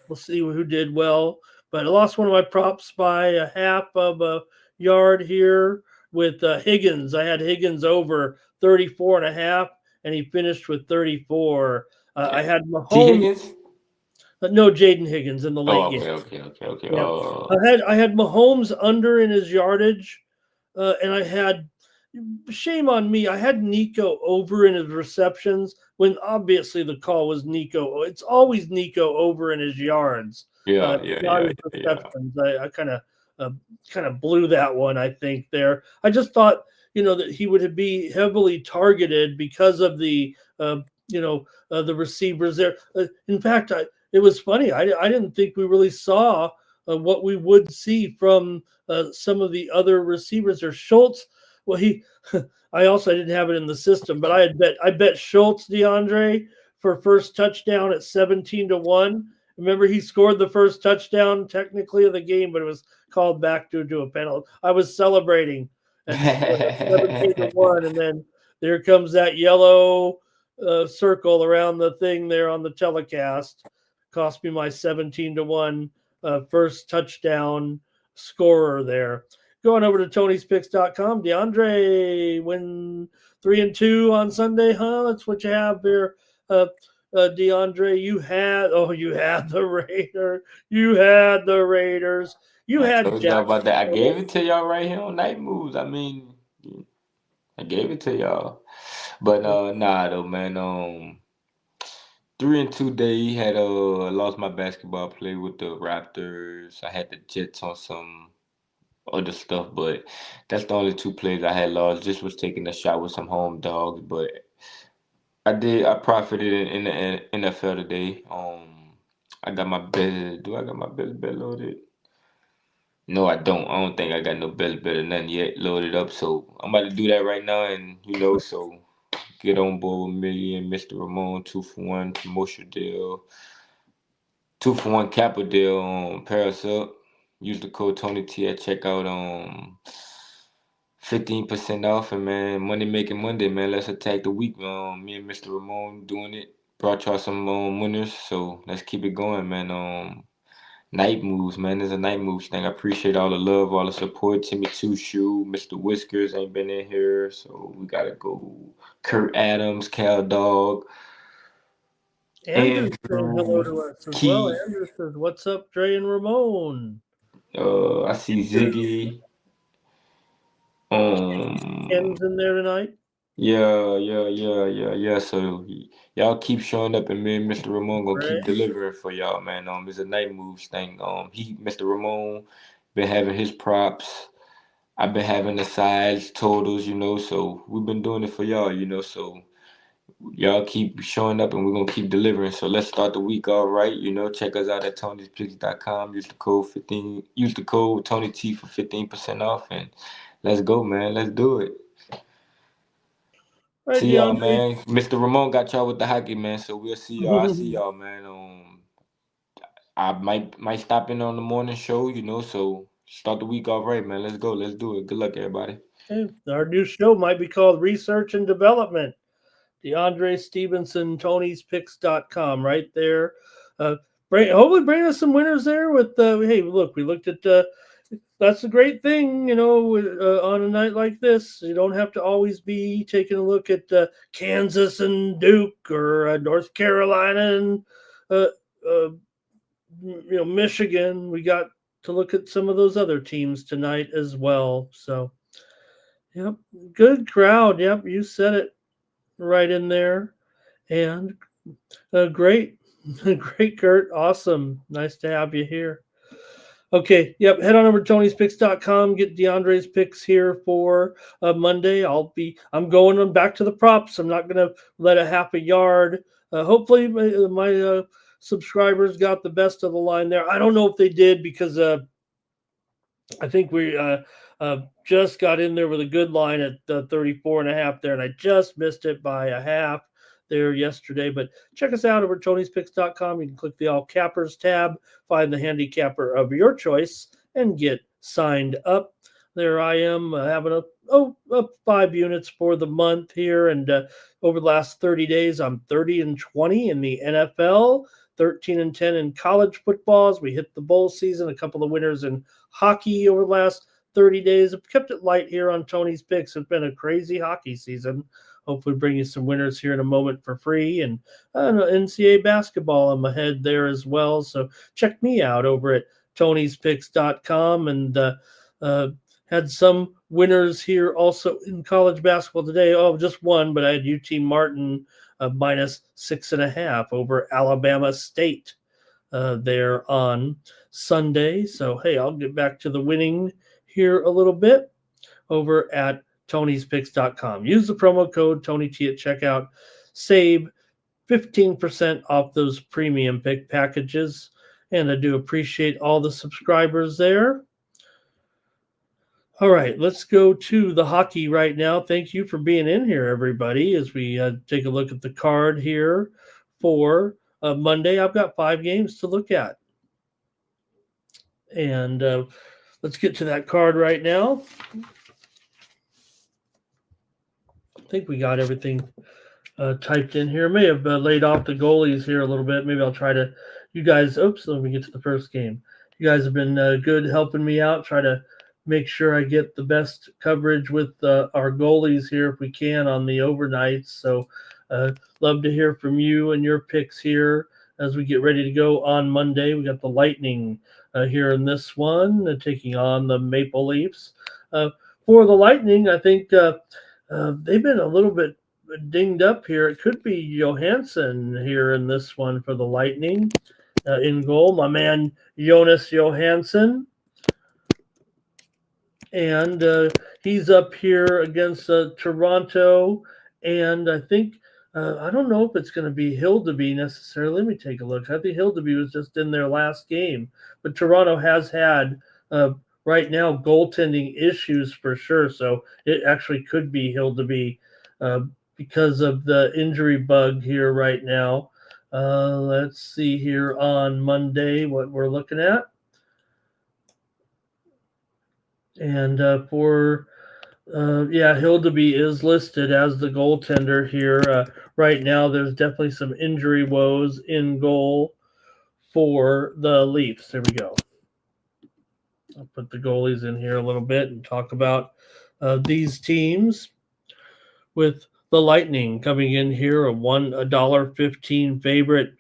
we'll see who did well. But I lost one of my props by a half of a yard here with Higgins. I had Higgins over 34 and a half, and he finished with 34. I had T. Mahomes. Higgins? No, Jaden Higgins in the late Oh, game. okay. Yeah, I had Mahomes under in his yardage, and I had shame on me. I had Nico over in his receptions when obviously the call was Nico. It's always Nico over in his yards, not his Yeah. receptions. I kind of blew that one. I think there. I just thought that he would be heavily targeted because of the receivers there. In fact, it was funny. I didn't think we really saw what we would see from some of the other receivers. Or Schultz. Well, I didn't have it in the system, but I bet Schultz, DeAndre, for first touchdown at 17-1. Remember, he scored the first touchdown technically of the game, but it was called back due to a penalty. I was celebrating at 17-1, and then there comes that yellow circle around the thing there on the telecast. Cost me my 17-1 first touchdown scorer there. Going over to Tony'sPicks.com. DeAndre win 3-2 on Sunday, huh? That's what you have there. DeAndre, you had the Raiders. You had the Raiders. You I had told y'all Jack. about that. I gave it to y'all right here on Night Moves. I mean, I gave it to y'all. But nah though, man. 3-2 day had lost my basketball play with the Raptors. I had the Jets on some other stuff, but that's the only two plays I had lost. Just was taking a shot with some home dogs, but I profited in the NFL today. I got my best. Do I got my best bet loaded? No, I don't. I don't think I got no best bet or nothing yet loaded up. So I'm about to do that right now, and so get on board with me and Mr. Ramon 2-for-1 promotional deal, 2-for-1 capital deal on pair us up. Use the code Tony T at checkout on 15% off, and man, money making Monday, man. Let's attack the week. Me and Mr. Ramon doing it. Brought y'all some winners, so let's keep it going, man. Night moves, man. There's a night moves thing. I appreciate all the love, all the support. Timmy Two Shoe, Mr. Whiskers ain't been in here, so we gotta go. Kurt Adams, Cal Dog, Andrew saying hello Andrew to us as well. Key. Andrew says, "What's up, Dre and Ramon?" I see Ziggy. Ken's in there tonight. Yeah. So y'all keep showing up, and me and Mr. Ramon gonna keep Right. delivering for y'all, man. It's a night moves thing. Mr. Ramon, been having his props. I've been having the sides, totals, so we've been doing it for y'all, so y'all keep showing up and we're gonna keep delivering. So let's start the week all right, check us out at Tony'sPicks.com. Use the code Tony T for 15% off, and let's go, man. Let's do it. Right, See y'all, DeAndre. man. Mr. Ramon got y'all with the hockey, man. So we'll see y'all. I see y'all, man. I might stop in on the morning show, so start the week all right, man. Let's go. Let's do it. Good luck, everybody. Okay. Our new show might be called Research and Development. DeAndre Stevenson, Tony'sPicks.com, right there. Hopefully bring us some winners there with, hey, look, we looked at, that's a great thing, on a night like this. You don't have to always be taking a look at Kansas and Duke or North Carolina and, uh, uh, Michigan. We got to look at some of those other teams tonight as well. So, yep, good crowd. Yep, you said it right in there. And great, great, Kurt. Awesome. Nice to have you here. Okay, yep. Head on over to Tony'sPicks.com. Get DeAndre's picks here for Monday. I'm going back to the props. I'm not going to let a half a yard. Hopefully, my subscribers got the best of the line there. I don't know if they did because I think we just got in there with a good line at 34.5 there, and I just missed it by a half there yesterday. But check us out over at Tony'sPicks.com. You can click the All Cappers tab, find the handicapper of your choice, and get signed up. There I am having up 5 units for the month here, and over the last 30 days, I'm 30-20 in the NFL. 13-10 in college footballs. We hit the bowl season, a couple of winners in hockey over the last 30 days. I've kept it light here on Tony's Picks. It's been a crazy hockey season. Hopefully bring you some winners here in a moment for free. And NCAA basketball, I'm ahead there as well. So check me out over at Tony'sPicks.com. And had some winners here also in college basketball today. Oh, just one, but I had UT Martin minus 6.5 over Alabama State there on Sunday. So, hey, I'll get back to the winning here a little bit over at Tony'sPicks.com. Use the promo code TonyT at checkout. Save 15% off those premium pick packages. And I do appreciate all the subscribers there. All right, let's go to the hockey right now. Thank you for being in here, everybody, as we take a look at the card here for Monday. I've got 5 games to look at. And let's get to that card right now. I think we got everything typed in here. May have laid off the goalies here a little bit. Maybe I'll try to, you guys, let me get to the first game. You guys have been good helping me out, try to make sure I get the best coverage with our goalies here if we can on the overnights. So, love to hear from you and your picks here as we get ready to go on Monday. We got the Lightning here in this one, taking on the Maple Leafs. For the Lightning, I think they've been a little bit dinged up here. It could be Johansson here in this one for the Lightning in goal. My man Jonas Johansson. And he's up here against Toronto. And I think, I don't know if it's going to be Hildeby necessarily. Let me take a look. I think Hildeby was just in their last game. But Toronto has had, right now, goaltending issues for sure. So it actually could be Hildeby because of the injury bug here right now. Let's see here on Monday what we're looking at. And Hildeby is listed as the goaltender here. Right now, there's definitely some injury woes in goal for the Leafs. There we go. I'll put the goalies in here a little bit and talk about these teams. With the Lightning coming in here, a $1.15 favorite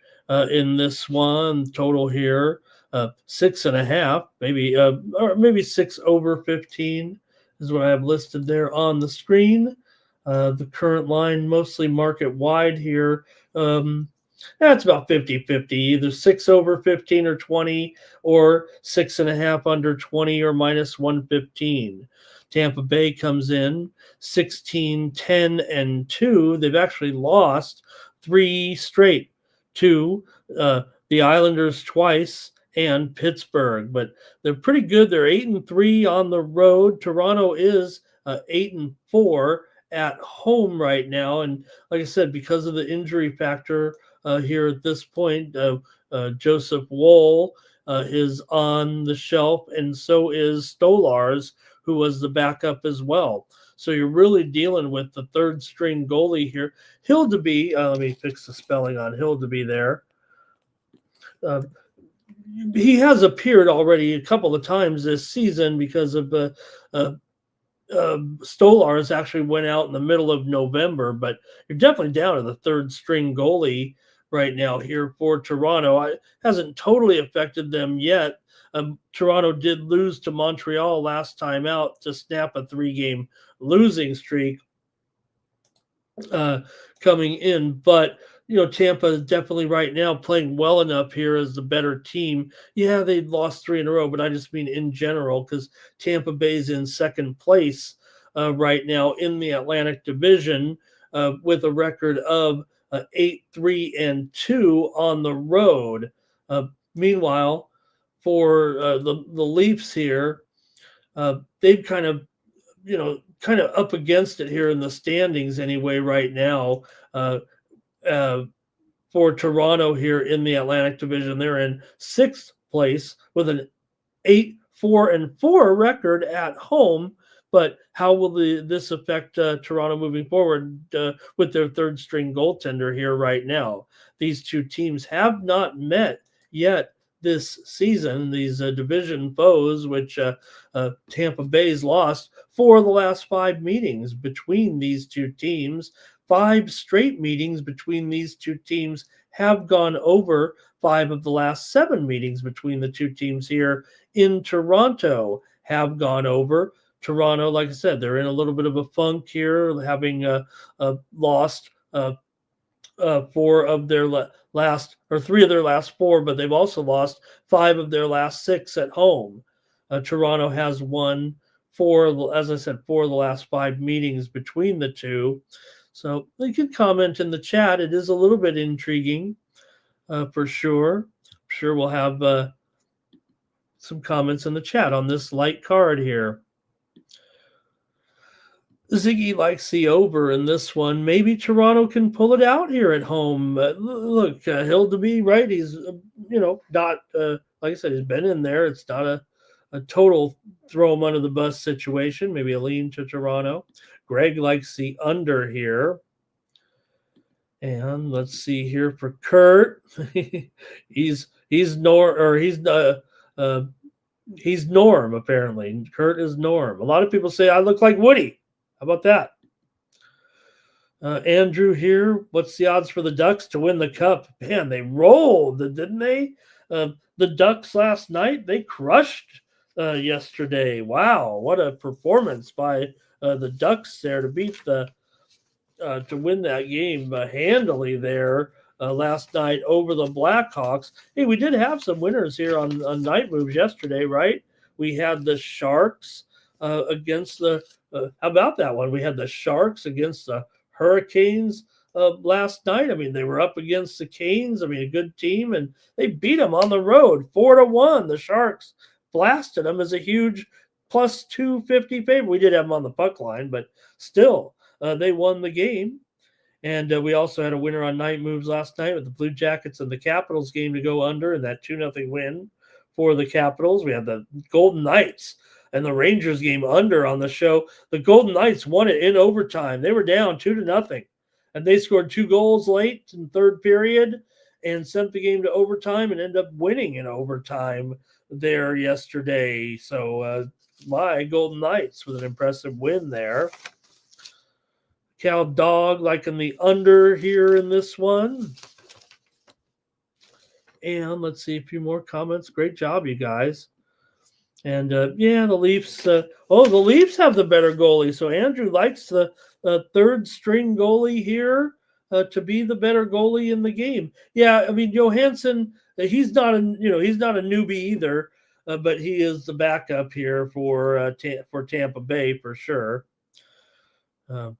in this one. Total here, 6.5, maybe 6 over 15 is what I have listed there on the screen. The current line mostly market wide here. That's about 50-50, either 6 over 15 or 20, or 6.5 under 20 or minus 115. Tampa Bay comes in 16, 10, and 2. They've actually lost 3 straight to the Islanders twice and Pittsburgh, but they're pretty good. They're 8-3 on the road. Toronto is 8-4 at home right now, and like I said, because of the injury factor here at this point, Joseph Woll is on the shelf, and so is Stolarz, who was the backup as well. So you're really dealing with the third string goalie here. Hildeby, let me fix the spelling on Hildeby there. He has appeared already a couple of times this season because of Stolarz actually went out in the middle of November, but you're definitely down to the third string goalie right now here for Toronto. It hasn't totally affected them yet. Toronto did lose to Montreal last time out to snap a 3-game losing streak coming in. But, Tampa is definitely right now playing well enough here as the better team. Yeah, they lost 3 in a row, but I just mean in general because Tampa Bay's in second place right now in the Atlantic Division with a record of 8-3-2 on the road. Meanwhile, for the Leafs here, they've kind of up against it here in the standings anyway right now. For Toronto here in the Atlantic Division, they're in 6th place with an 8-4-4 record at home. But how will this affect Toronto moving forward with their third string goaltender here right now? These two teams have not met yet this season, these division foes, which Tampa Bay's lost 4 of the last 5 meetings between these two teams. 5 straight meetings between these two teams have gone over. 5 of the last 7 meetings between the two teams here in Toronto have gone over. Toronto, like I said, they're in a little bit of a funk here, having lost 4 of their last, or 3 of their last 4, but they've also lost 5 of their last 6 at home. Toronto has won 4, as I said, 4 of the last 5 meetings between the two. So you can comment in the chat. It is a little bit intriguing for sure. I'm sure we'll have some comments in the chat on this light card here. Ziggy likes the over in this one. Maybe Toronto can pull it out here at home. Look, Hildeby, right? He's, not, like I said, he's been in there. It's not a total throw him under the bus situation. Maybe a lean to Toronto. Greg likes the under here. And let's see here for Kurt. he's He's Norm, apparently. Kurt is Norm. A lot of people say I look like Woody. How about that? Andrew here. What's the odds for the Ducks to win the cup? Man, they rolled, didn't they? The Ducks last night, they crushed yesterday. Wow, what a performance by the Ducks there to beat the to win that game handily there last night over the Blackhawks. Hey, we did have some winners here on Night Moves yesterday, right? We had the Sharks against the. How about that one? We had the Sharks against the Hurricanes last night. I mean, they were up against the Canes. I mean, a good team, and they beat them on the road 4-1. The Sharks blasted them as a huge plus 250 favorite. We did have them on the puck line, but still, they won the game. And we also had a winner on Night Moves last night with the Blue Jackets and the Capitals game to go under and that 2-0 win for the Capitals. We had the Golden Knights and the Rangers game under on the show. The Golden Knights won it in overtime. They were down 2-0. And they scored 2 goals late in the third period and sent the game to overtime and ended up winning in overtime there yesterday. So my Golden Knights with an impressive win there. Cow Dog liking the under here in this one. And let's see a few more comments. Great job, you guys. And yeah, the Leafs. The Leafs have the better goalie. So Andrew likes the third string goalie here to be the better goalie in the game. Yeah, I mean Johansson. He's not a newbie either, but he is the backup here for Tampa Bay for sure. But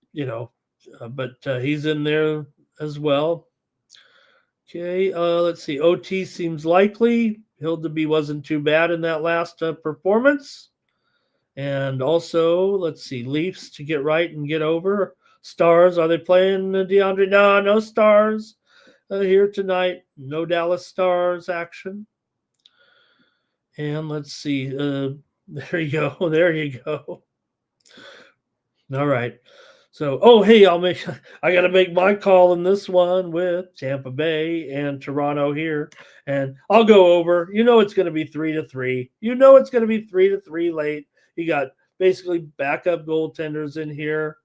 he's in there as well. Okay, let's see. OT seems likely. Hildeby wasn't too bad in that last performance. And also, let's see, Leafs to get right and get over. Stars, are they playing DeAndre? No Stars here tonight. No Dallas Stars action. And let's see. There you go. There you go. All right. So, hey, I got to make my call in this one with Tampa Bay and Toronto here. And I'll go over. It's going to be 3-3. It's going to be 3-3 late. You got basically backup goaltenders in here.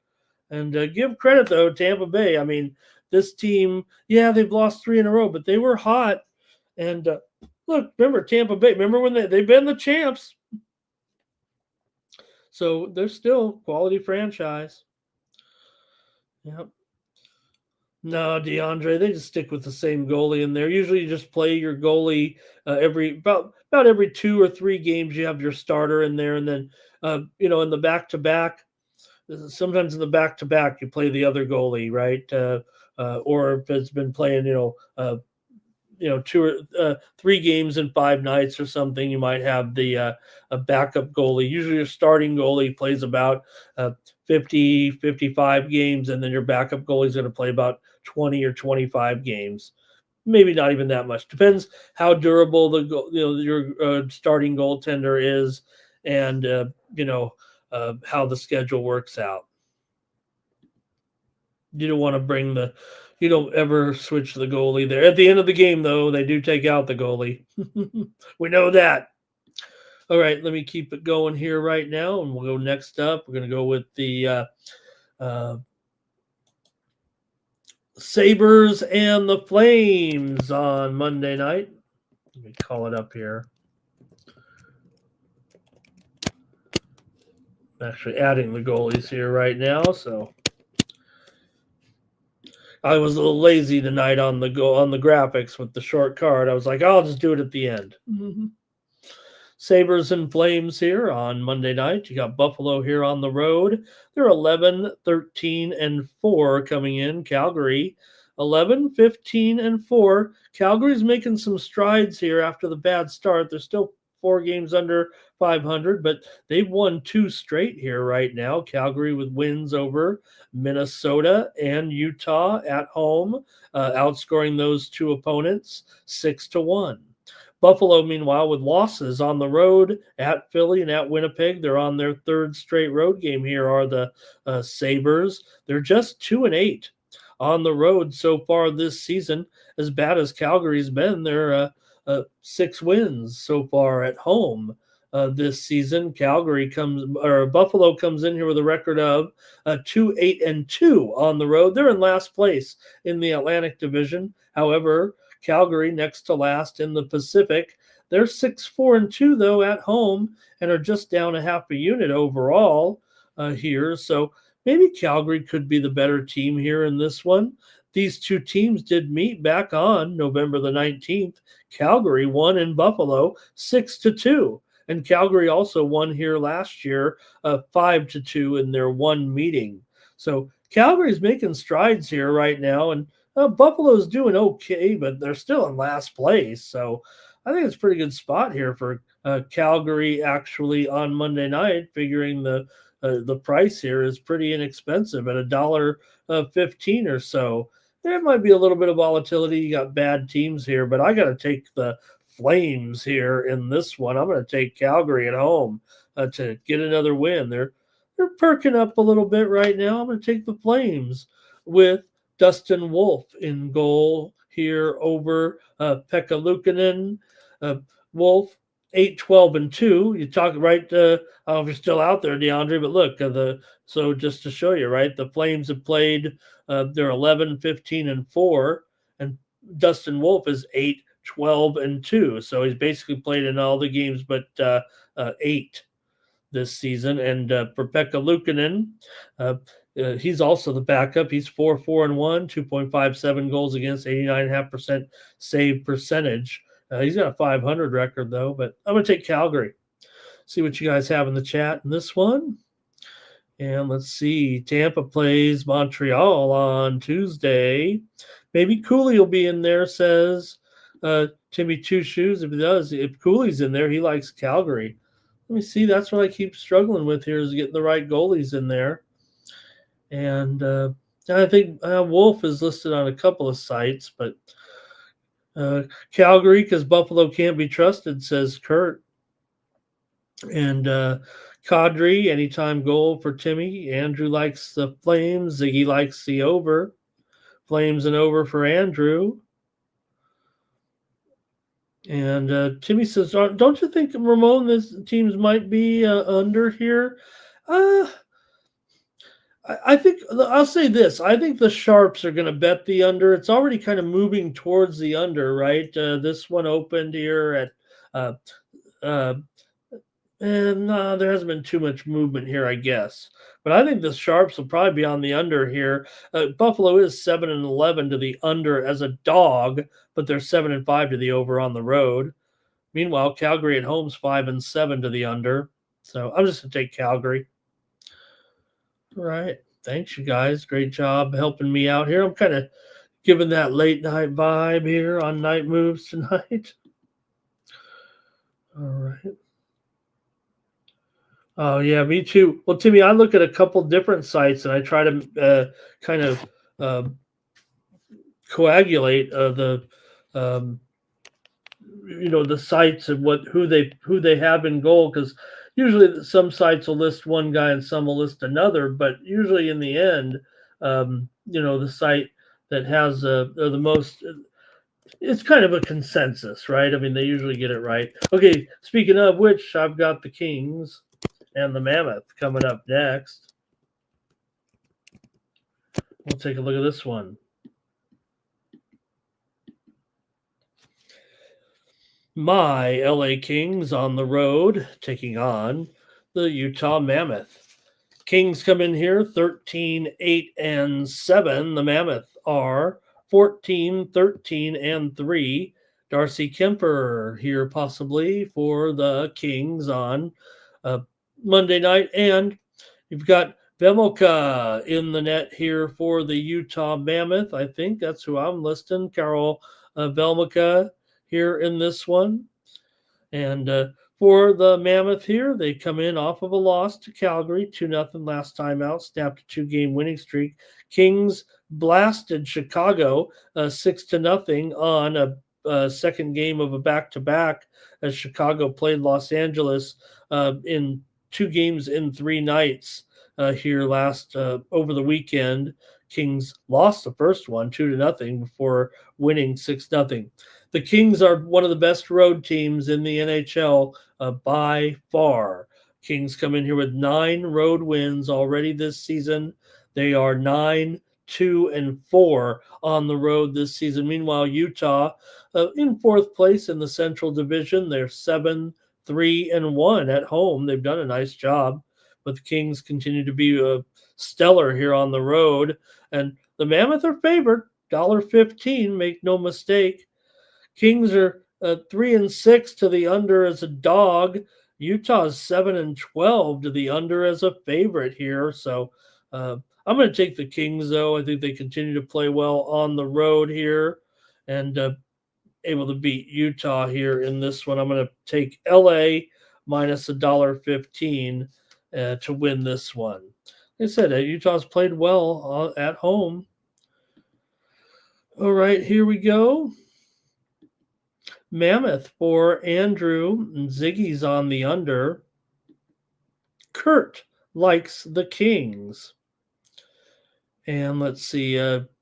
And give credit, though, Tampa Bay. I mean, this team, yeah, they've lost 3 in a row, but they were hot. And look, remember Tampa Bay. Remember when they've been the champs. So they're still quality franchise. Yep. No, DeAndre, they just stick with the same goalie in there. Usually you just play your goalie about every 2 or 3 games you have your starter in there. And then, in the back-to-back, sometimes in the back-to-back you play the other goalie, right? Or if it's been playing, 2 or 3 games in 5 nights or something, you might have the a backup goalie. Usually your starting goalie plays about 50, 55 games, and then your backup goalie is going to play about 20 or 25 games. Maybe not even that much. Depends how durable your starting goaltender is, and how the schedule works out. You don't want to you don't ever switch the goalie there. At the end of the game, though, they do take out the goalie. We know that. All right, let me keep it going here right now, and we'll go next up. We're going to go with the Sabres and the Flames on Monday night. Let me call it up here. I'm actually adding the goalies here right now, so I was a little lazy tonight on the graphics with the short card. I was like, I'll just do it at the end. Mm-hmm. Sabres and Flames here on Monday night. You got Buffalo here on the road. They're 11, 13, and 4 coming in. Calgary, 11, 15, and 4. Calgary's making some strides here after the bad start. They're still 4 games under 500, but they've won 2 straight here right now. Calgary with wins over Minnesota and Utah at home, outscoring those 2 opponents 6-1. Buffalo, meanwhile, with losses on the road at Philly and at Winnipeg. They're on their 3rd straight road game here are the Sabres. They're just 2-8 on the road so far this season. As bad as Calgary's been, they're 6 wins so far at home this season. Buffalo comes in here with a record of 2-8-2 on the road. They're in last place in the Atlantic Division. However, Calgary next to last in the Pacific. They're 6-4-2 though at home and are just down a half a unit overall here. So maybe Calgary could be the better team here in this one. These two teams did meet back on November the 19th. Calgary won in Buffalo 6-2. And Calgary also won here last year 5-2 in their one meeting. So Calgary's making strides here right now. And Buffalo's doing okay, but they're still in last place. So I think it's a pretty good spot here for Calgary actually on Monday night, figuring the price here is pretty inexpensive at $1.15 or so. There might be a little bit of volatility. You got bad teams here, but I got to take the Flames here in this one. I'm going to take Calgary at home to get another win. They're perking up a little bit right now. I'm going to take the Flames with Dustin Wolf in goal here over Pekka Luukkonen. Wolf 8-12-2. You talk right. I don't know if you're still out there, DeAndre, but look, so just to show you, right, the Flames have played. They're 11-15-4, and Dustin Wolf is 8-12-2. So he's basically played in all the games but 8 this season. And for Pekka Luukkonen, he's also the backup. He's 4-4-1, 2.57 goals against, 89.5% save percentage. He's got a 500 record, though, but I'm going to take Calgary. See what you guys have in the chat in this one. And let's see. Tampa plays Montreal on Tuesday. Maybe Cooley will be in there, says Timmy Two Shoes. If he does, if Cooley's in there, he likes Calgary. Let me see. That's what I keep struggling with here is getting the right goalies in there. And I think Wolf is listed on a couple of sites, but Calgary, because Buffalo can't be trusted, says Kurt. And Kadri, anytime goal for Timmy. Andrew likes the Flames. Ziggy likes the over. Flames and over for Andrew. And Timmy says, don't you think, Ramon, this teams might be under here? I think I'll say this. I think the Sharps are going to bet the under. It's already kind of moving towards the under, right? This one opened here at and there hasn't been too much movement here, I guess. But I think the Sharps will probably be on the under here. Buffalo is 7-11 to the under as a dog, but they're 7-5 to the over on the road. Meanwhile, Calgary at home's 5-7 to the under. So I'm just going to take Calgary. All right. Thanks, you guys. Great job helping me out here. I'm kind of giving that late night vibe here on Night Moves tonight. All right. Oh, yeah, me too. Well, Timmy, I look at a couple different sites and I try to kind of coagulate the sites of who they have in goal, because usually some sites will list one guy and some will list another, but usually in the end, the site that has the most, it's kind of a consensus, right? I mean, they usually get it right. Okay, speaking of which, I've got the Kings and the Mammoth coming up next. We'll take a look at this one. My LA Kings on the road taking on the Utah Mammoth. Kings come in here 13-8-7. The Mammoth are 14-13-3. Darcy Kemper here possibly for the Kings on Monday night. And you've got Vemoka in the net here for the Utah Mammoth. I think that's who I'm listing. Carol Vemoka here in this one. And for the Mammoth here, they come in off of a loss to Calgary, 2-0 last time out, snapped a 2-game winning streak. Kings blasted Chicago 6-0 on a second game of a back-to-back as Chicago played Los Angeles in 2 games in 3 nights here last over the weekend. Kings lost the first one 2-0 before winning 6-0. The Kings are one of the best road teams in the NHL by far. Kings come in here with 9 road wins already this season. They are 9-2-4 on the road this season. Meanwhile, Utah in 4th place in the Central Division. They're 7-3-1 at home. They've done a nice job, but the Kings continue to be stellar here on the road. And the Mammoth are favored, $1.15. Make no mistake. Kings are 3-6 to the under as a dog. Utah's 7-12 to the under as a favorite here. So I'm going to take the Kings, though. I think they continue to play well on the road here and able to beat Utah here in this one. I'm going to take LA minus $1.15 to win this one. Like I said, Utah's played well at home. All right, here we go. Mammoth for Andrew, and Ziggy's on the under. Kurt likes the Kings. And let's see,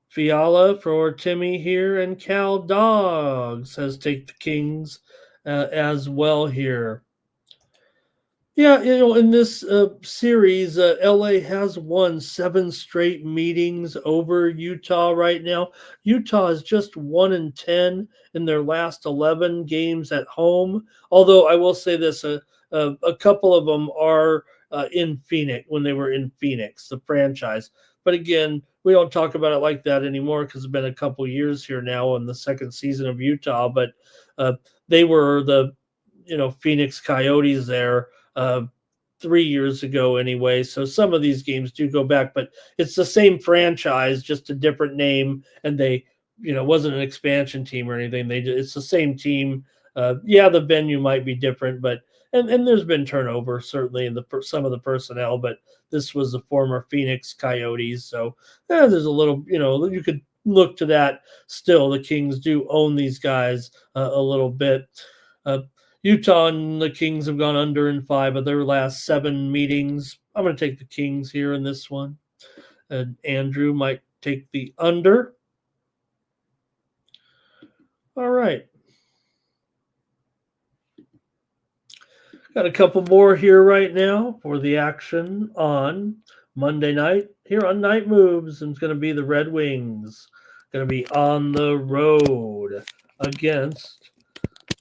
Fiala for Timmy here, and Cal Dog says take the Kings as well here. Yeah, in this series, LA has won 7 straight meetings over Utah right now. Utah is just 1-10 in their last 11 games at home. Although I will say this, a couple of them are in Phoenix, when they were in Phoenix, the franchise. But again, we don't talk about it like that anymore because it's been a couple years here now in the second season of Utah. But they were the Phoenix Coyotes there 3 years ago anyway. So some of these games do go back, but it's the same franchise, just a different name. And they, wasn't an expansion team or anything. It's the same team. The venue might be different, but and there's been turnover certainly in some of the personnel, but this was the former Phoenix Coyotes. So there's a little, you could look to that. Still, the Kings do own these guys a little bit. Utah and the Kings have gone under in 5 of their last 7 meetings. I'm going to take the Kings here in this one. Andrew might take the under. All right. Got a couple more here right now for the action on Monday night here on Night Moves. And it's going to be the Red Wings. Going to be on the road against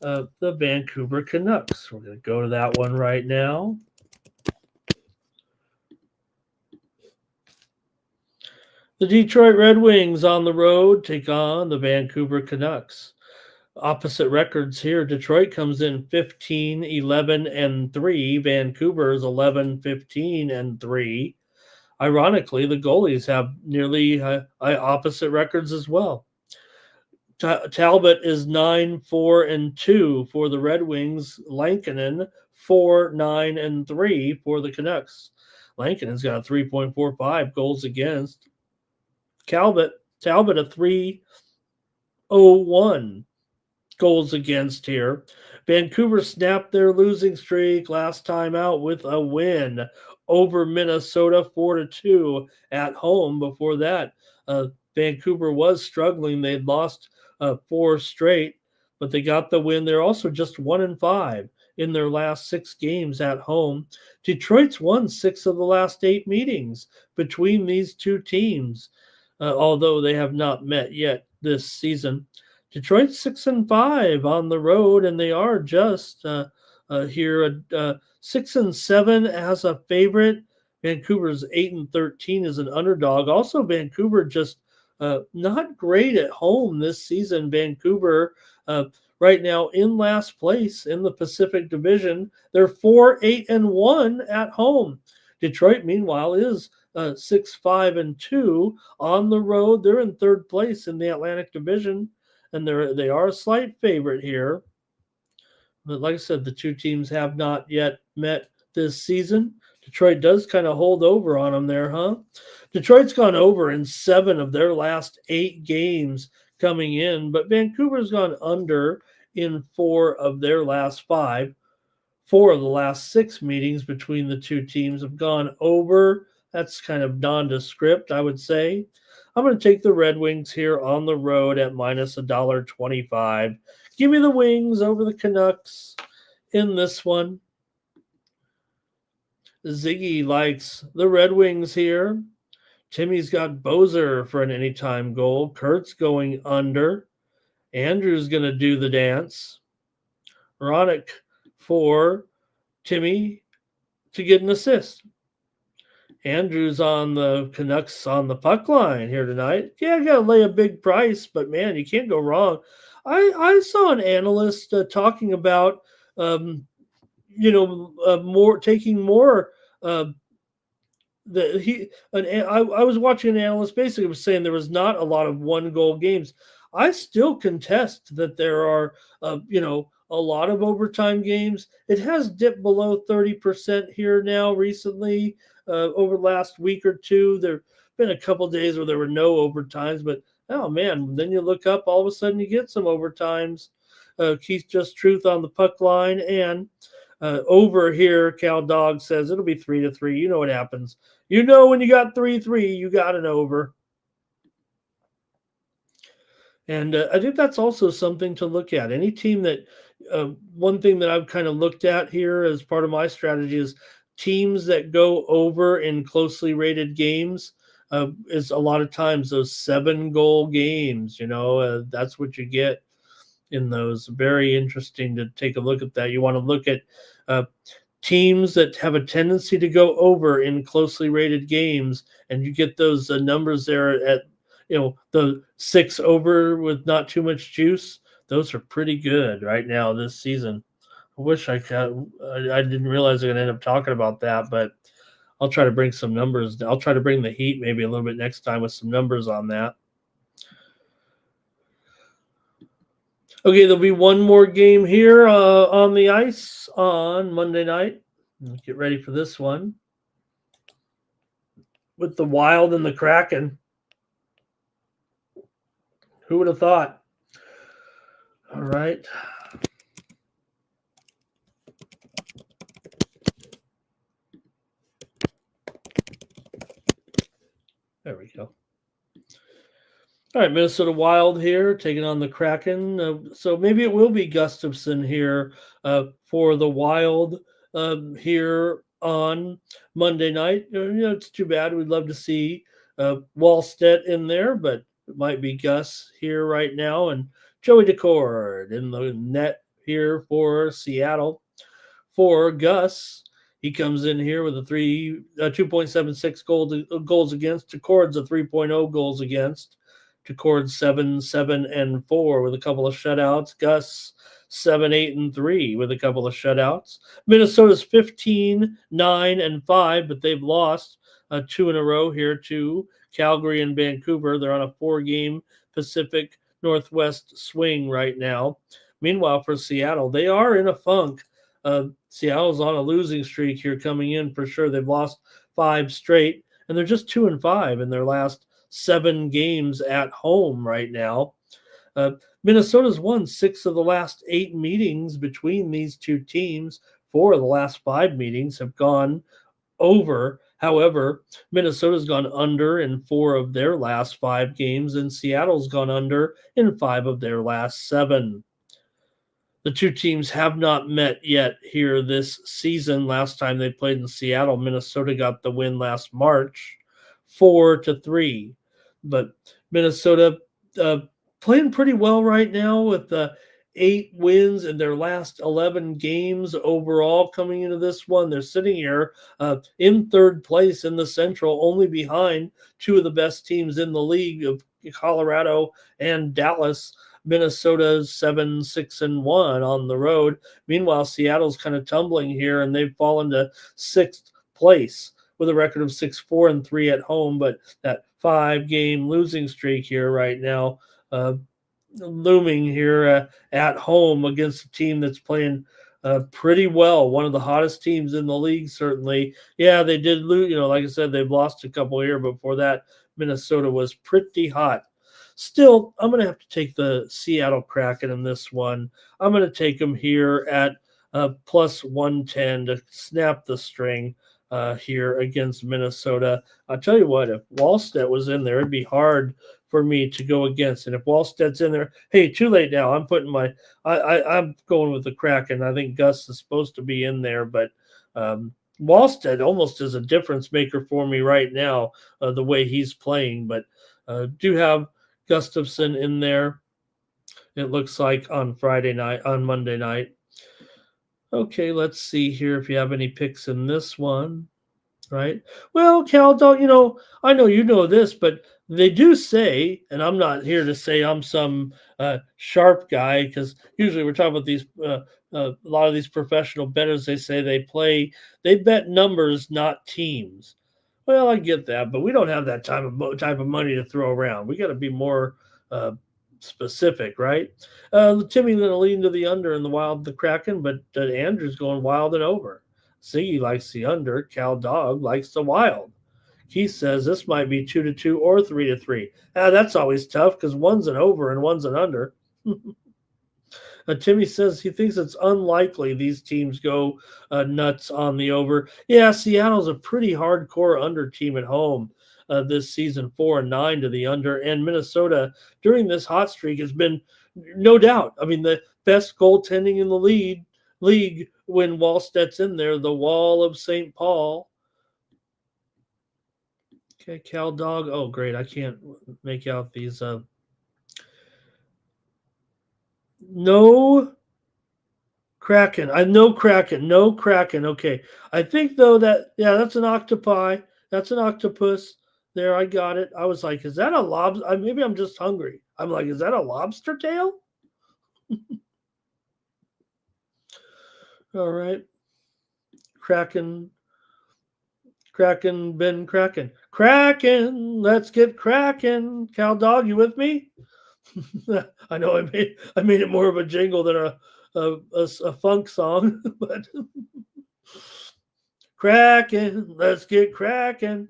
the Vancouver Canucks. We're going to go to that one right now. The Detroit Red Wings on the road take on the Vancouver Canucks. Opposite records here. Detroit comes in 15-11-3. Vancouver is 11-15-3. Ironically, the goalies have nearly opposite records as well. Talbot is 9-4-2 for the Red Wings. Lankinen 4-9-3 for the Canucks. Lankinen's got a 3.45 goals against. Talbot a 3.01 goals against here. Vancouver snapped their losing streak last time out with a win over Minnesota 4-2 at home. Before that, Vancouver was struggling. They'd lost 4 straight, but they got the win. They're also just 1-5 in their last 6 games at home. Detroit's won 6 of the last 8 meetings between these two teams, although they have not met yet this season. Detroit's 6-5 on the road, and they are just here 6-7 as a favorite. Vancouver's 8-13 as an underdog. Also, Vancouver just not great at home this season. Vancouver right now in last place in the Pacific Division. They're 4-8-1 at home. Detroit, meanwhile, is 6-5-2 on the road. They're in 3rd place in the Atlantic Division, and they are a slight favorite here. But like I said, the two teams have not yet met this season. Detroit does kind of hold over on them there, huh? Detroit's gone over in 7 of their last 8 games coming in, but Vancouver's gone under in 4 of their last 5. 4 of the last 6 meetings between the two teams have gone over. That's kind of nondescript, I would say. I'm going to take the Red Wings here on the road at minus $1.25. Give me the Wings over the Canucks in this one. Ziggy likes the Red Wings here. Timmy's got Bozer for an anytime goal. Kurt's going under. Andrew's going to do the dance. Ronick for Timmy to get an assist. Andrew's on the Canucks on the puck line here tonight. Yeah, you got to lay a big price, but man, you can't go wrong. I saw an analyst talking about, more taking more. I was watching an analyst basically was saying there was not a lot of 1-goal games. I still contest that there are, a lot of overtime games. It has dipped below 30% here now recently. Over the last week or two, there've been a couple days where there were no overtimes, but oh man, then you look up, all of a sudden you get some overtimes. Keith Just Truth on the puck line, and over here, Cal Dog says it'll be 3-3. You know what happens. You know when you got 3-3, you got an over. And I think that's also something to look at. Any team that, one thing that I've kind of looked at here as part of my strategy is teams that go over in closely rated games is a lot of times those 7-goal games. That's what you get in those. Very interesting to take a look at that. You want to look at teams that have a tendency to go over in closely rated games, and you get those numbers there at the 6 over with not too much juice. Those are pretty good right now this season. I wish I could. I didn't realize I'm going to end up talking about that, but I'll try to bring some numbers. I'll try to bring the Heat maybe a little bit next time with some numbers on that. Okay, there'll be one more game here on the ice on Monday night. Let's get ready for this one with the Wild and the Kraken. Who would have thought? All right. There we go. All right, Minnesota Wild here taking on the Kraken. So maybe it will be Gustafson here for the Wild here on Monday night. It's too bad. We'd love to see Wallstedt in there, but it might be Gus here right now. And Joey Decord in the net here for Seattle. For Gus, he comes in here with a 2.76 goals against. Decord's a 3.0 goals against. Decord 7, 7, and 4 with a couple of shutouts. Gus 7, 8, and 3 with a couple of shutouts. Minnesota's 15, 9, and 5, but they've lost 2 in a row here to Calgary and Vancouver. They're on a 4-game Pacific Northwest swing right now. Meanwhile, for Seattle, they are in a funk. Seattle's on a losing streak here coming in for sure. They've lost 5 straight, and they're just 2-5 in their last 7 games at home right now. Minnesota's won 6 of the last 8 meetings between these two teams. 4 of the last 5 meetings have gone over. However, Minnesota's gone under in 4 of their last 5 games, and Seattle's gone under in 5 of their last 7. The two teams have not met yet here this season. Last time they played in Seattle, Minnesota got the win last March, 4-3. But Minnesota playing pretty well right now with 8 wins in their last 11 games overall coming into this one. They're sitting here in 3rd place in the Central, only behind 2 of the best teams in the league of Colorado and Dallas. Minnesota's 7, 6, and 1 on the road. Meanwhile, Seattle's kind of tumbling here, and they've fallen to 6th place with a record of 6, 4, and 3 at home. But that 5-game losing streak here right now, looming here at home against a team that's playing pretty well. One of the hottest teams in the league, certainly. Yeah, they did lose. Like I said, they've lost a couple here. But before that, Minnesota was pretty hot. Still, I'm going to have to take the Seattle Kraken in this one. I'm going to take them here at plus 110 to snap the string. here against Minnesota. I'll tell you what, if Wallstedt was in there, it'd be hard for me to go against. And if Wallstedt's in there, hey, too late now. I'm putting I'm going with the Kraken. I think Gus is supposed to be in there, but Wallstedt almost is a difference maker for me right now, the way he's playing. But do have Gustafson in there. It looks like on Monday night. Okay, let's see here if you have any picks in this one. Right. Well, Cal, don't I know you know this, but they do say, and I'm not here to say I'm some sharp guy because usually we're talking about these a lot of these professional bettors. They say they bet numbers, not teams. Well, I get that, but we don't have that type of money to throw around. We got to be more uh, specific, right? Timmy's going to lean to the under in the Kraken, but Andrew's going wild and over. Ziggy likes the under. Cal Dog likes the wild. Keith says this might be 2-2 or 3-3. That's always tough because one's an over and one's an under. Timmy says he thinks it's unlikely these teams go nuts on the over. Yeah, Seattle's a pretty hardcore under team at home this season, 4-9 to the under. And Minnesota during this hot streak has been, no doubt, I mean, the best goaltending in the league when Wallstedt's in there, the Wall of St. Paul. Okay, Cal Dog. Oh, great. I can't make out these. No Kraken. I know Kraken. No Kraken. Okay. I think though that's an octopi. That's an octopus. There, I got it. I was like, is that a lobster? Maybe I'm just hungry. I'm like, is that a lobster tail? All right. Kraken. Ben Kraken. Kraken. Let's get Kraken. Cal Dog, you with me? I know I made it more of a jingle than a funk song, but Kraken, let's get Kraken.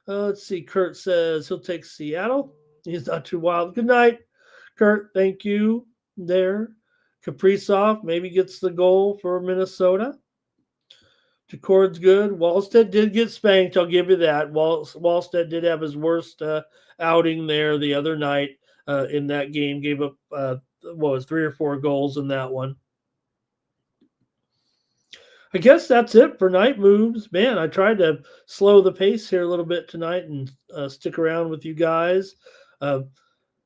Let's see. Kurt says he'll take Seattle. He's not too wild. Good night, Kurt. Thank you. There, Kaprizov maybe gets the goal for Minnesota. Decord's good. Wallstedt did get spanked. I'll give you that. Wallstedt did have his worst outing there the other night in that game. Gave up what was 3 or 4 goals in that one. I guess that's it for night moves. Man, I tried to slow the pace here a little bit tonight and stick around with you guys.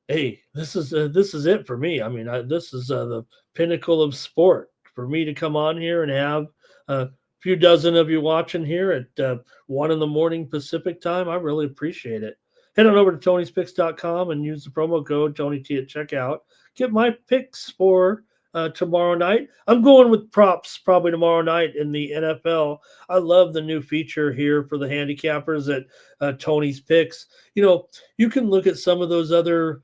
Hey, this is it for me. I mean, this is the pinnacle of sport for me to come on here and have a few dozen of you watching here at 1 a.m. Pacific time. I really appreciate it. Head on over to Tony'sPicks.com and use the promo code TonyT at checkout. Get my picks for tomorrow night. I'm going with props probably tomorrow night in the NFL. I love the new feature here for the handicappers at Tony's Picks. You can look at some of those other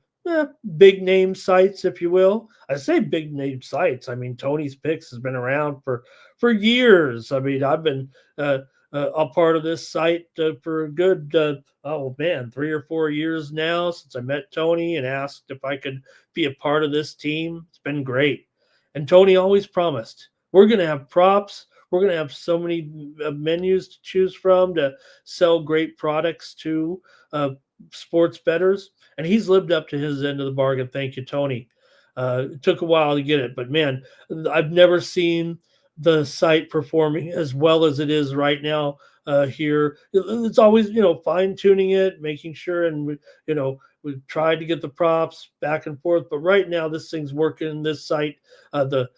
big name sites, if you will. I say big name sites. I mean, Tony's Picks has been around for years. I mean, I've been a part of this site for a good 3 or 4 years now since I met Tony and asked if I could be a part of this team. It's been great. And Tony always promised, we're going to have props. We're going to have so many menus to choose from to sell great products to sports bettors. And he's lived up to his end of the bargain. Thank you, Tony. It took a while to get it, but man, I've never seen the site performing as well as it is right now here. It's always, fine tuning it, making sure, and we've tried to get the props back and forth, but right now this thing's working. This site, the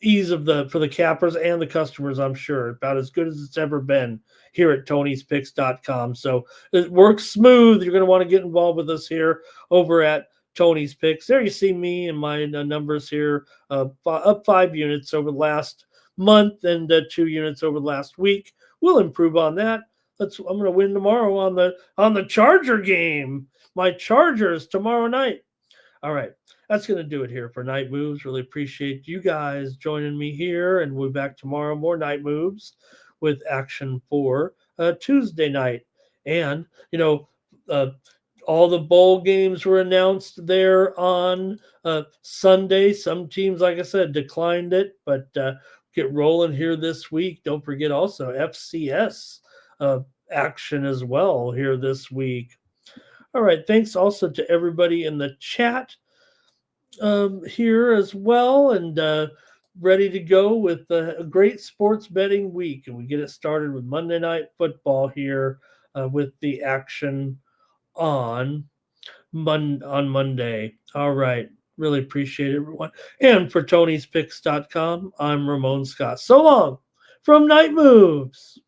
ease for the cappers and the customers, I'm sure, about as good as it's ever been here at Tony'sPicks.com. So it works smooth. You're going to want to get involved with us here over at Tony's Picks. There you see me and my numbers here, up 5 units over the last month and 2 units over the last week. We'll improve on that. I'm going to win tomorrow on the Charger game. My Chargers tomorrow night. All right. That's going to do it here for Night Moves. Really appreciate you guys joining me here, and we'll be back tomorrow. More Night Moves with action for Tuesday night. And, all the bowl games were announced there on Sunday. Some teams, like I said, declined it, but get rolling here this week. Don't forget also FCS action as well here this week. All right. Thanks also to everybody in the chat here as well, and ready to go with a great sports betting week. And we get it started with Monday Night Football here with the action on Monday. All right. Really appreciate it, everyone. And for Tony'sPicks.com, I'm Ramon Scott. So long from Night Moves.